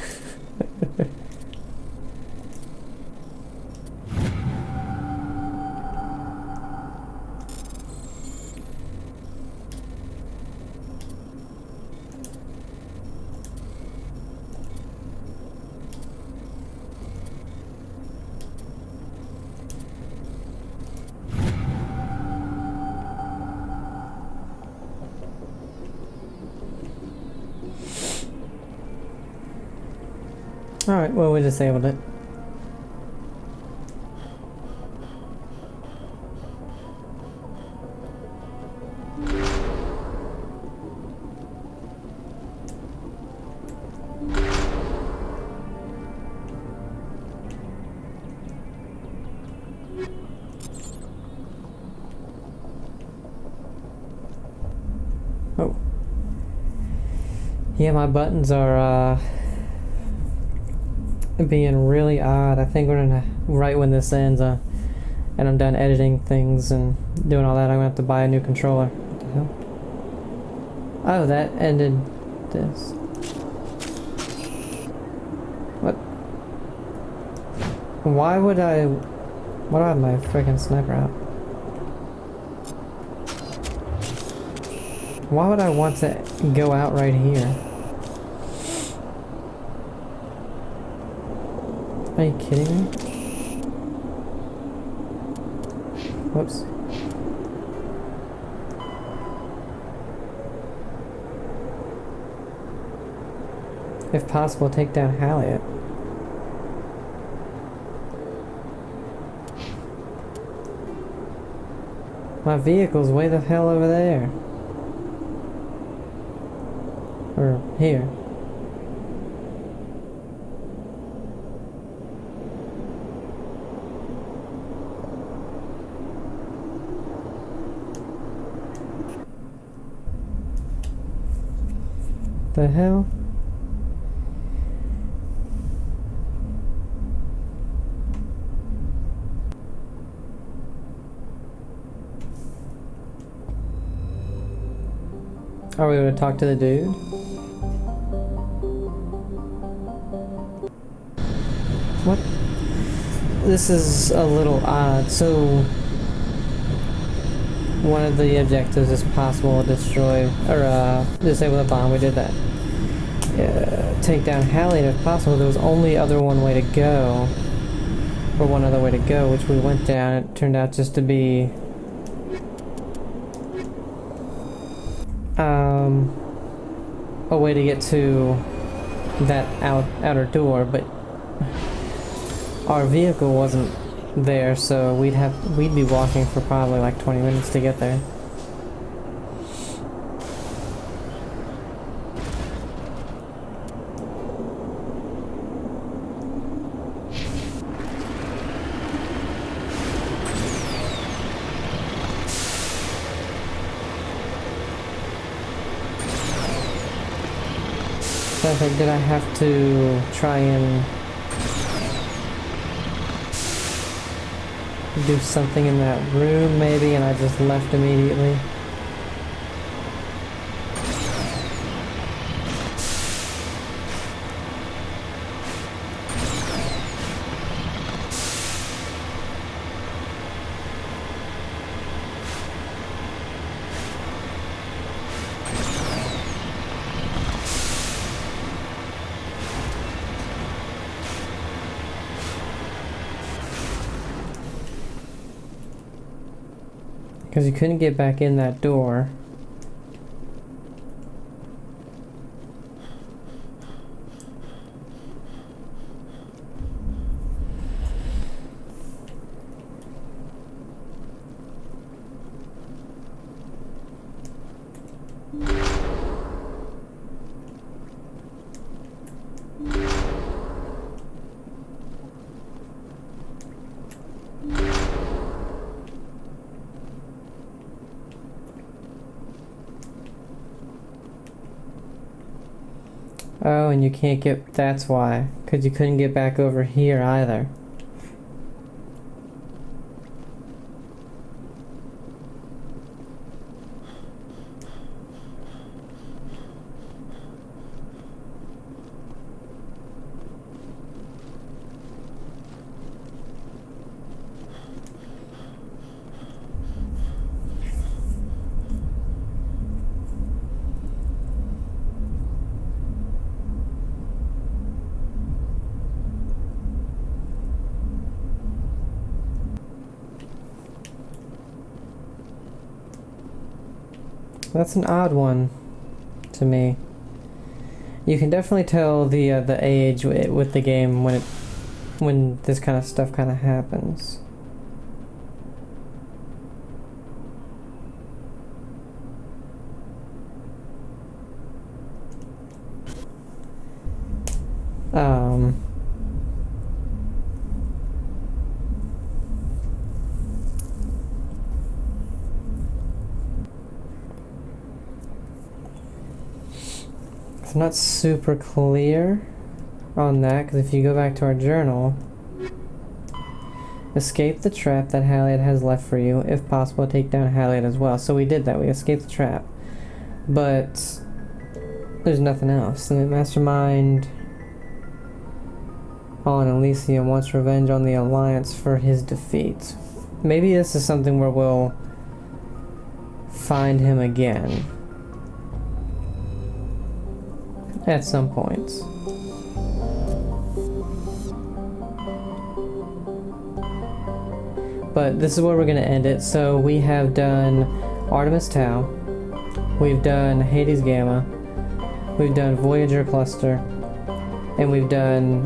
Alright, well, we disabled it. Oh. Yeah, my buttons are, being really odd. I think we're gonna, right when this ends, and I'm done editing things and doing all that, I'm gonna have to buy a new controller. What the hell? Oh, that ended this. What? Why would I... Why do I have my freaking sniper out? Why would I want to go out right here? Are you kidding me? Whoops. If possible, take down Halliot. My vehicle's way the hell over there. Or here. The hell? Are we gonna talk to the dude? What? This is a little odd. So, one of the objectives is possible to destroy, or disable the bomb. We did that. Take down Halliot if possible. There was only one way to go, or one other way to go, which we went down. It turned out just to be a way to get to that outer door, but our vehicle wasn't there, so we'd be walking for probably like 20 minutes to get there. So I was like, did I have to try and do something in that room maybe, and I just left immediately? Because you couldn't get back in that door. Oh, and you can't get... That's why. Because you couldn't get back over here either. That's an odd one to me. You can definitely tell the age with the game when this kind of stuff kind of happens. It's not super clear on that, because if you go back to our journal, escape the trap that Halliard has left for you. If possible, take down Halliard as well. So we did that. We escaped the trap. But there's nothing else. The Mastermind on Elysium wants revenge on the Alliance for his defeat. Maybe this is something where we'll find him again at some point. But this is where we're going to end it. So we have done Artemis Tau, we've done Hades Gamma, we've done Voyager Cluster, and we've done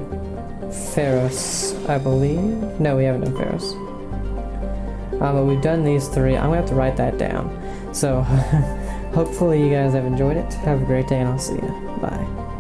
Pharos, I believe. No, we haven't done Pharos. But we've done these three. I'm going to have to write that down. So hopefully you guys have enjoyed it. Have a great day, and I'll see you. Bye.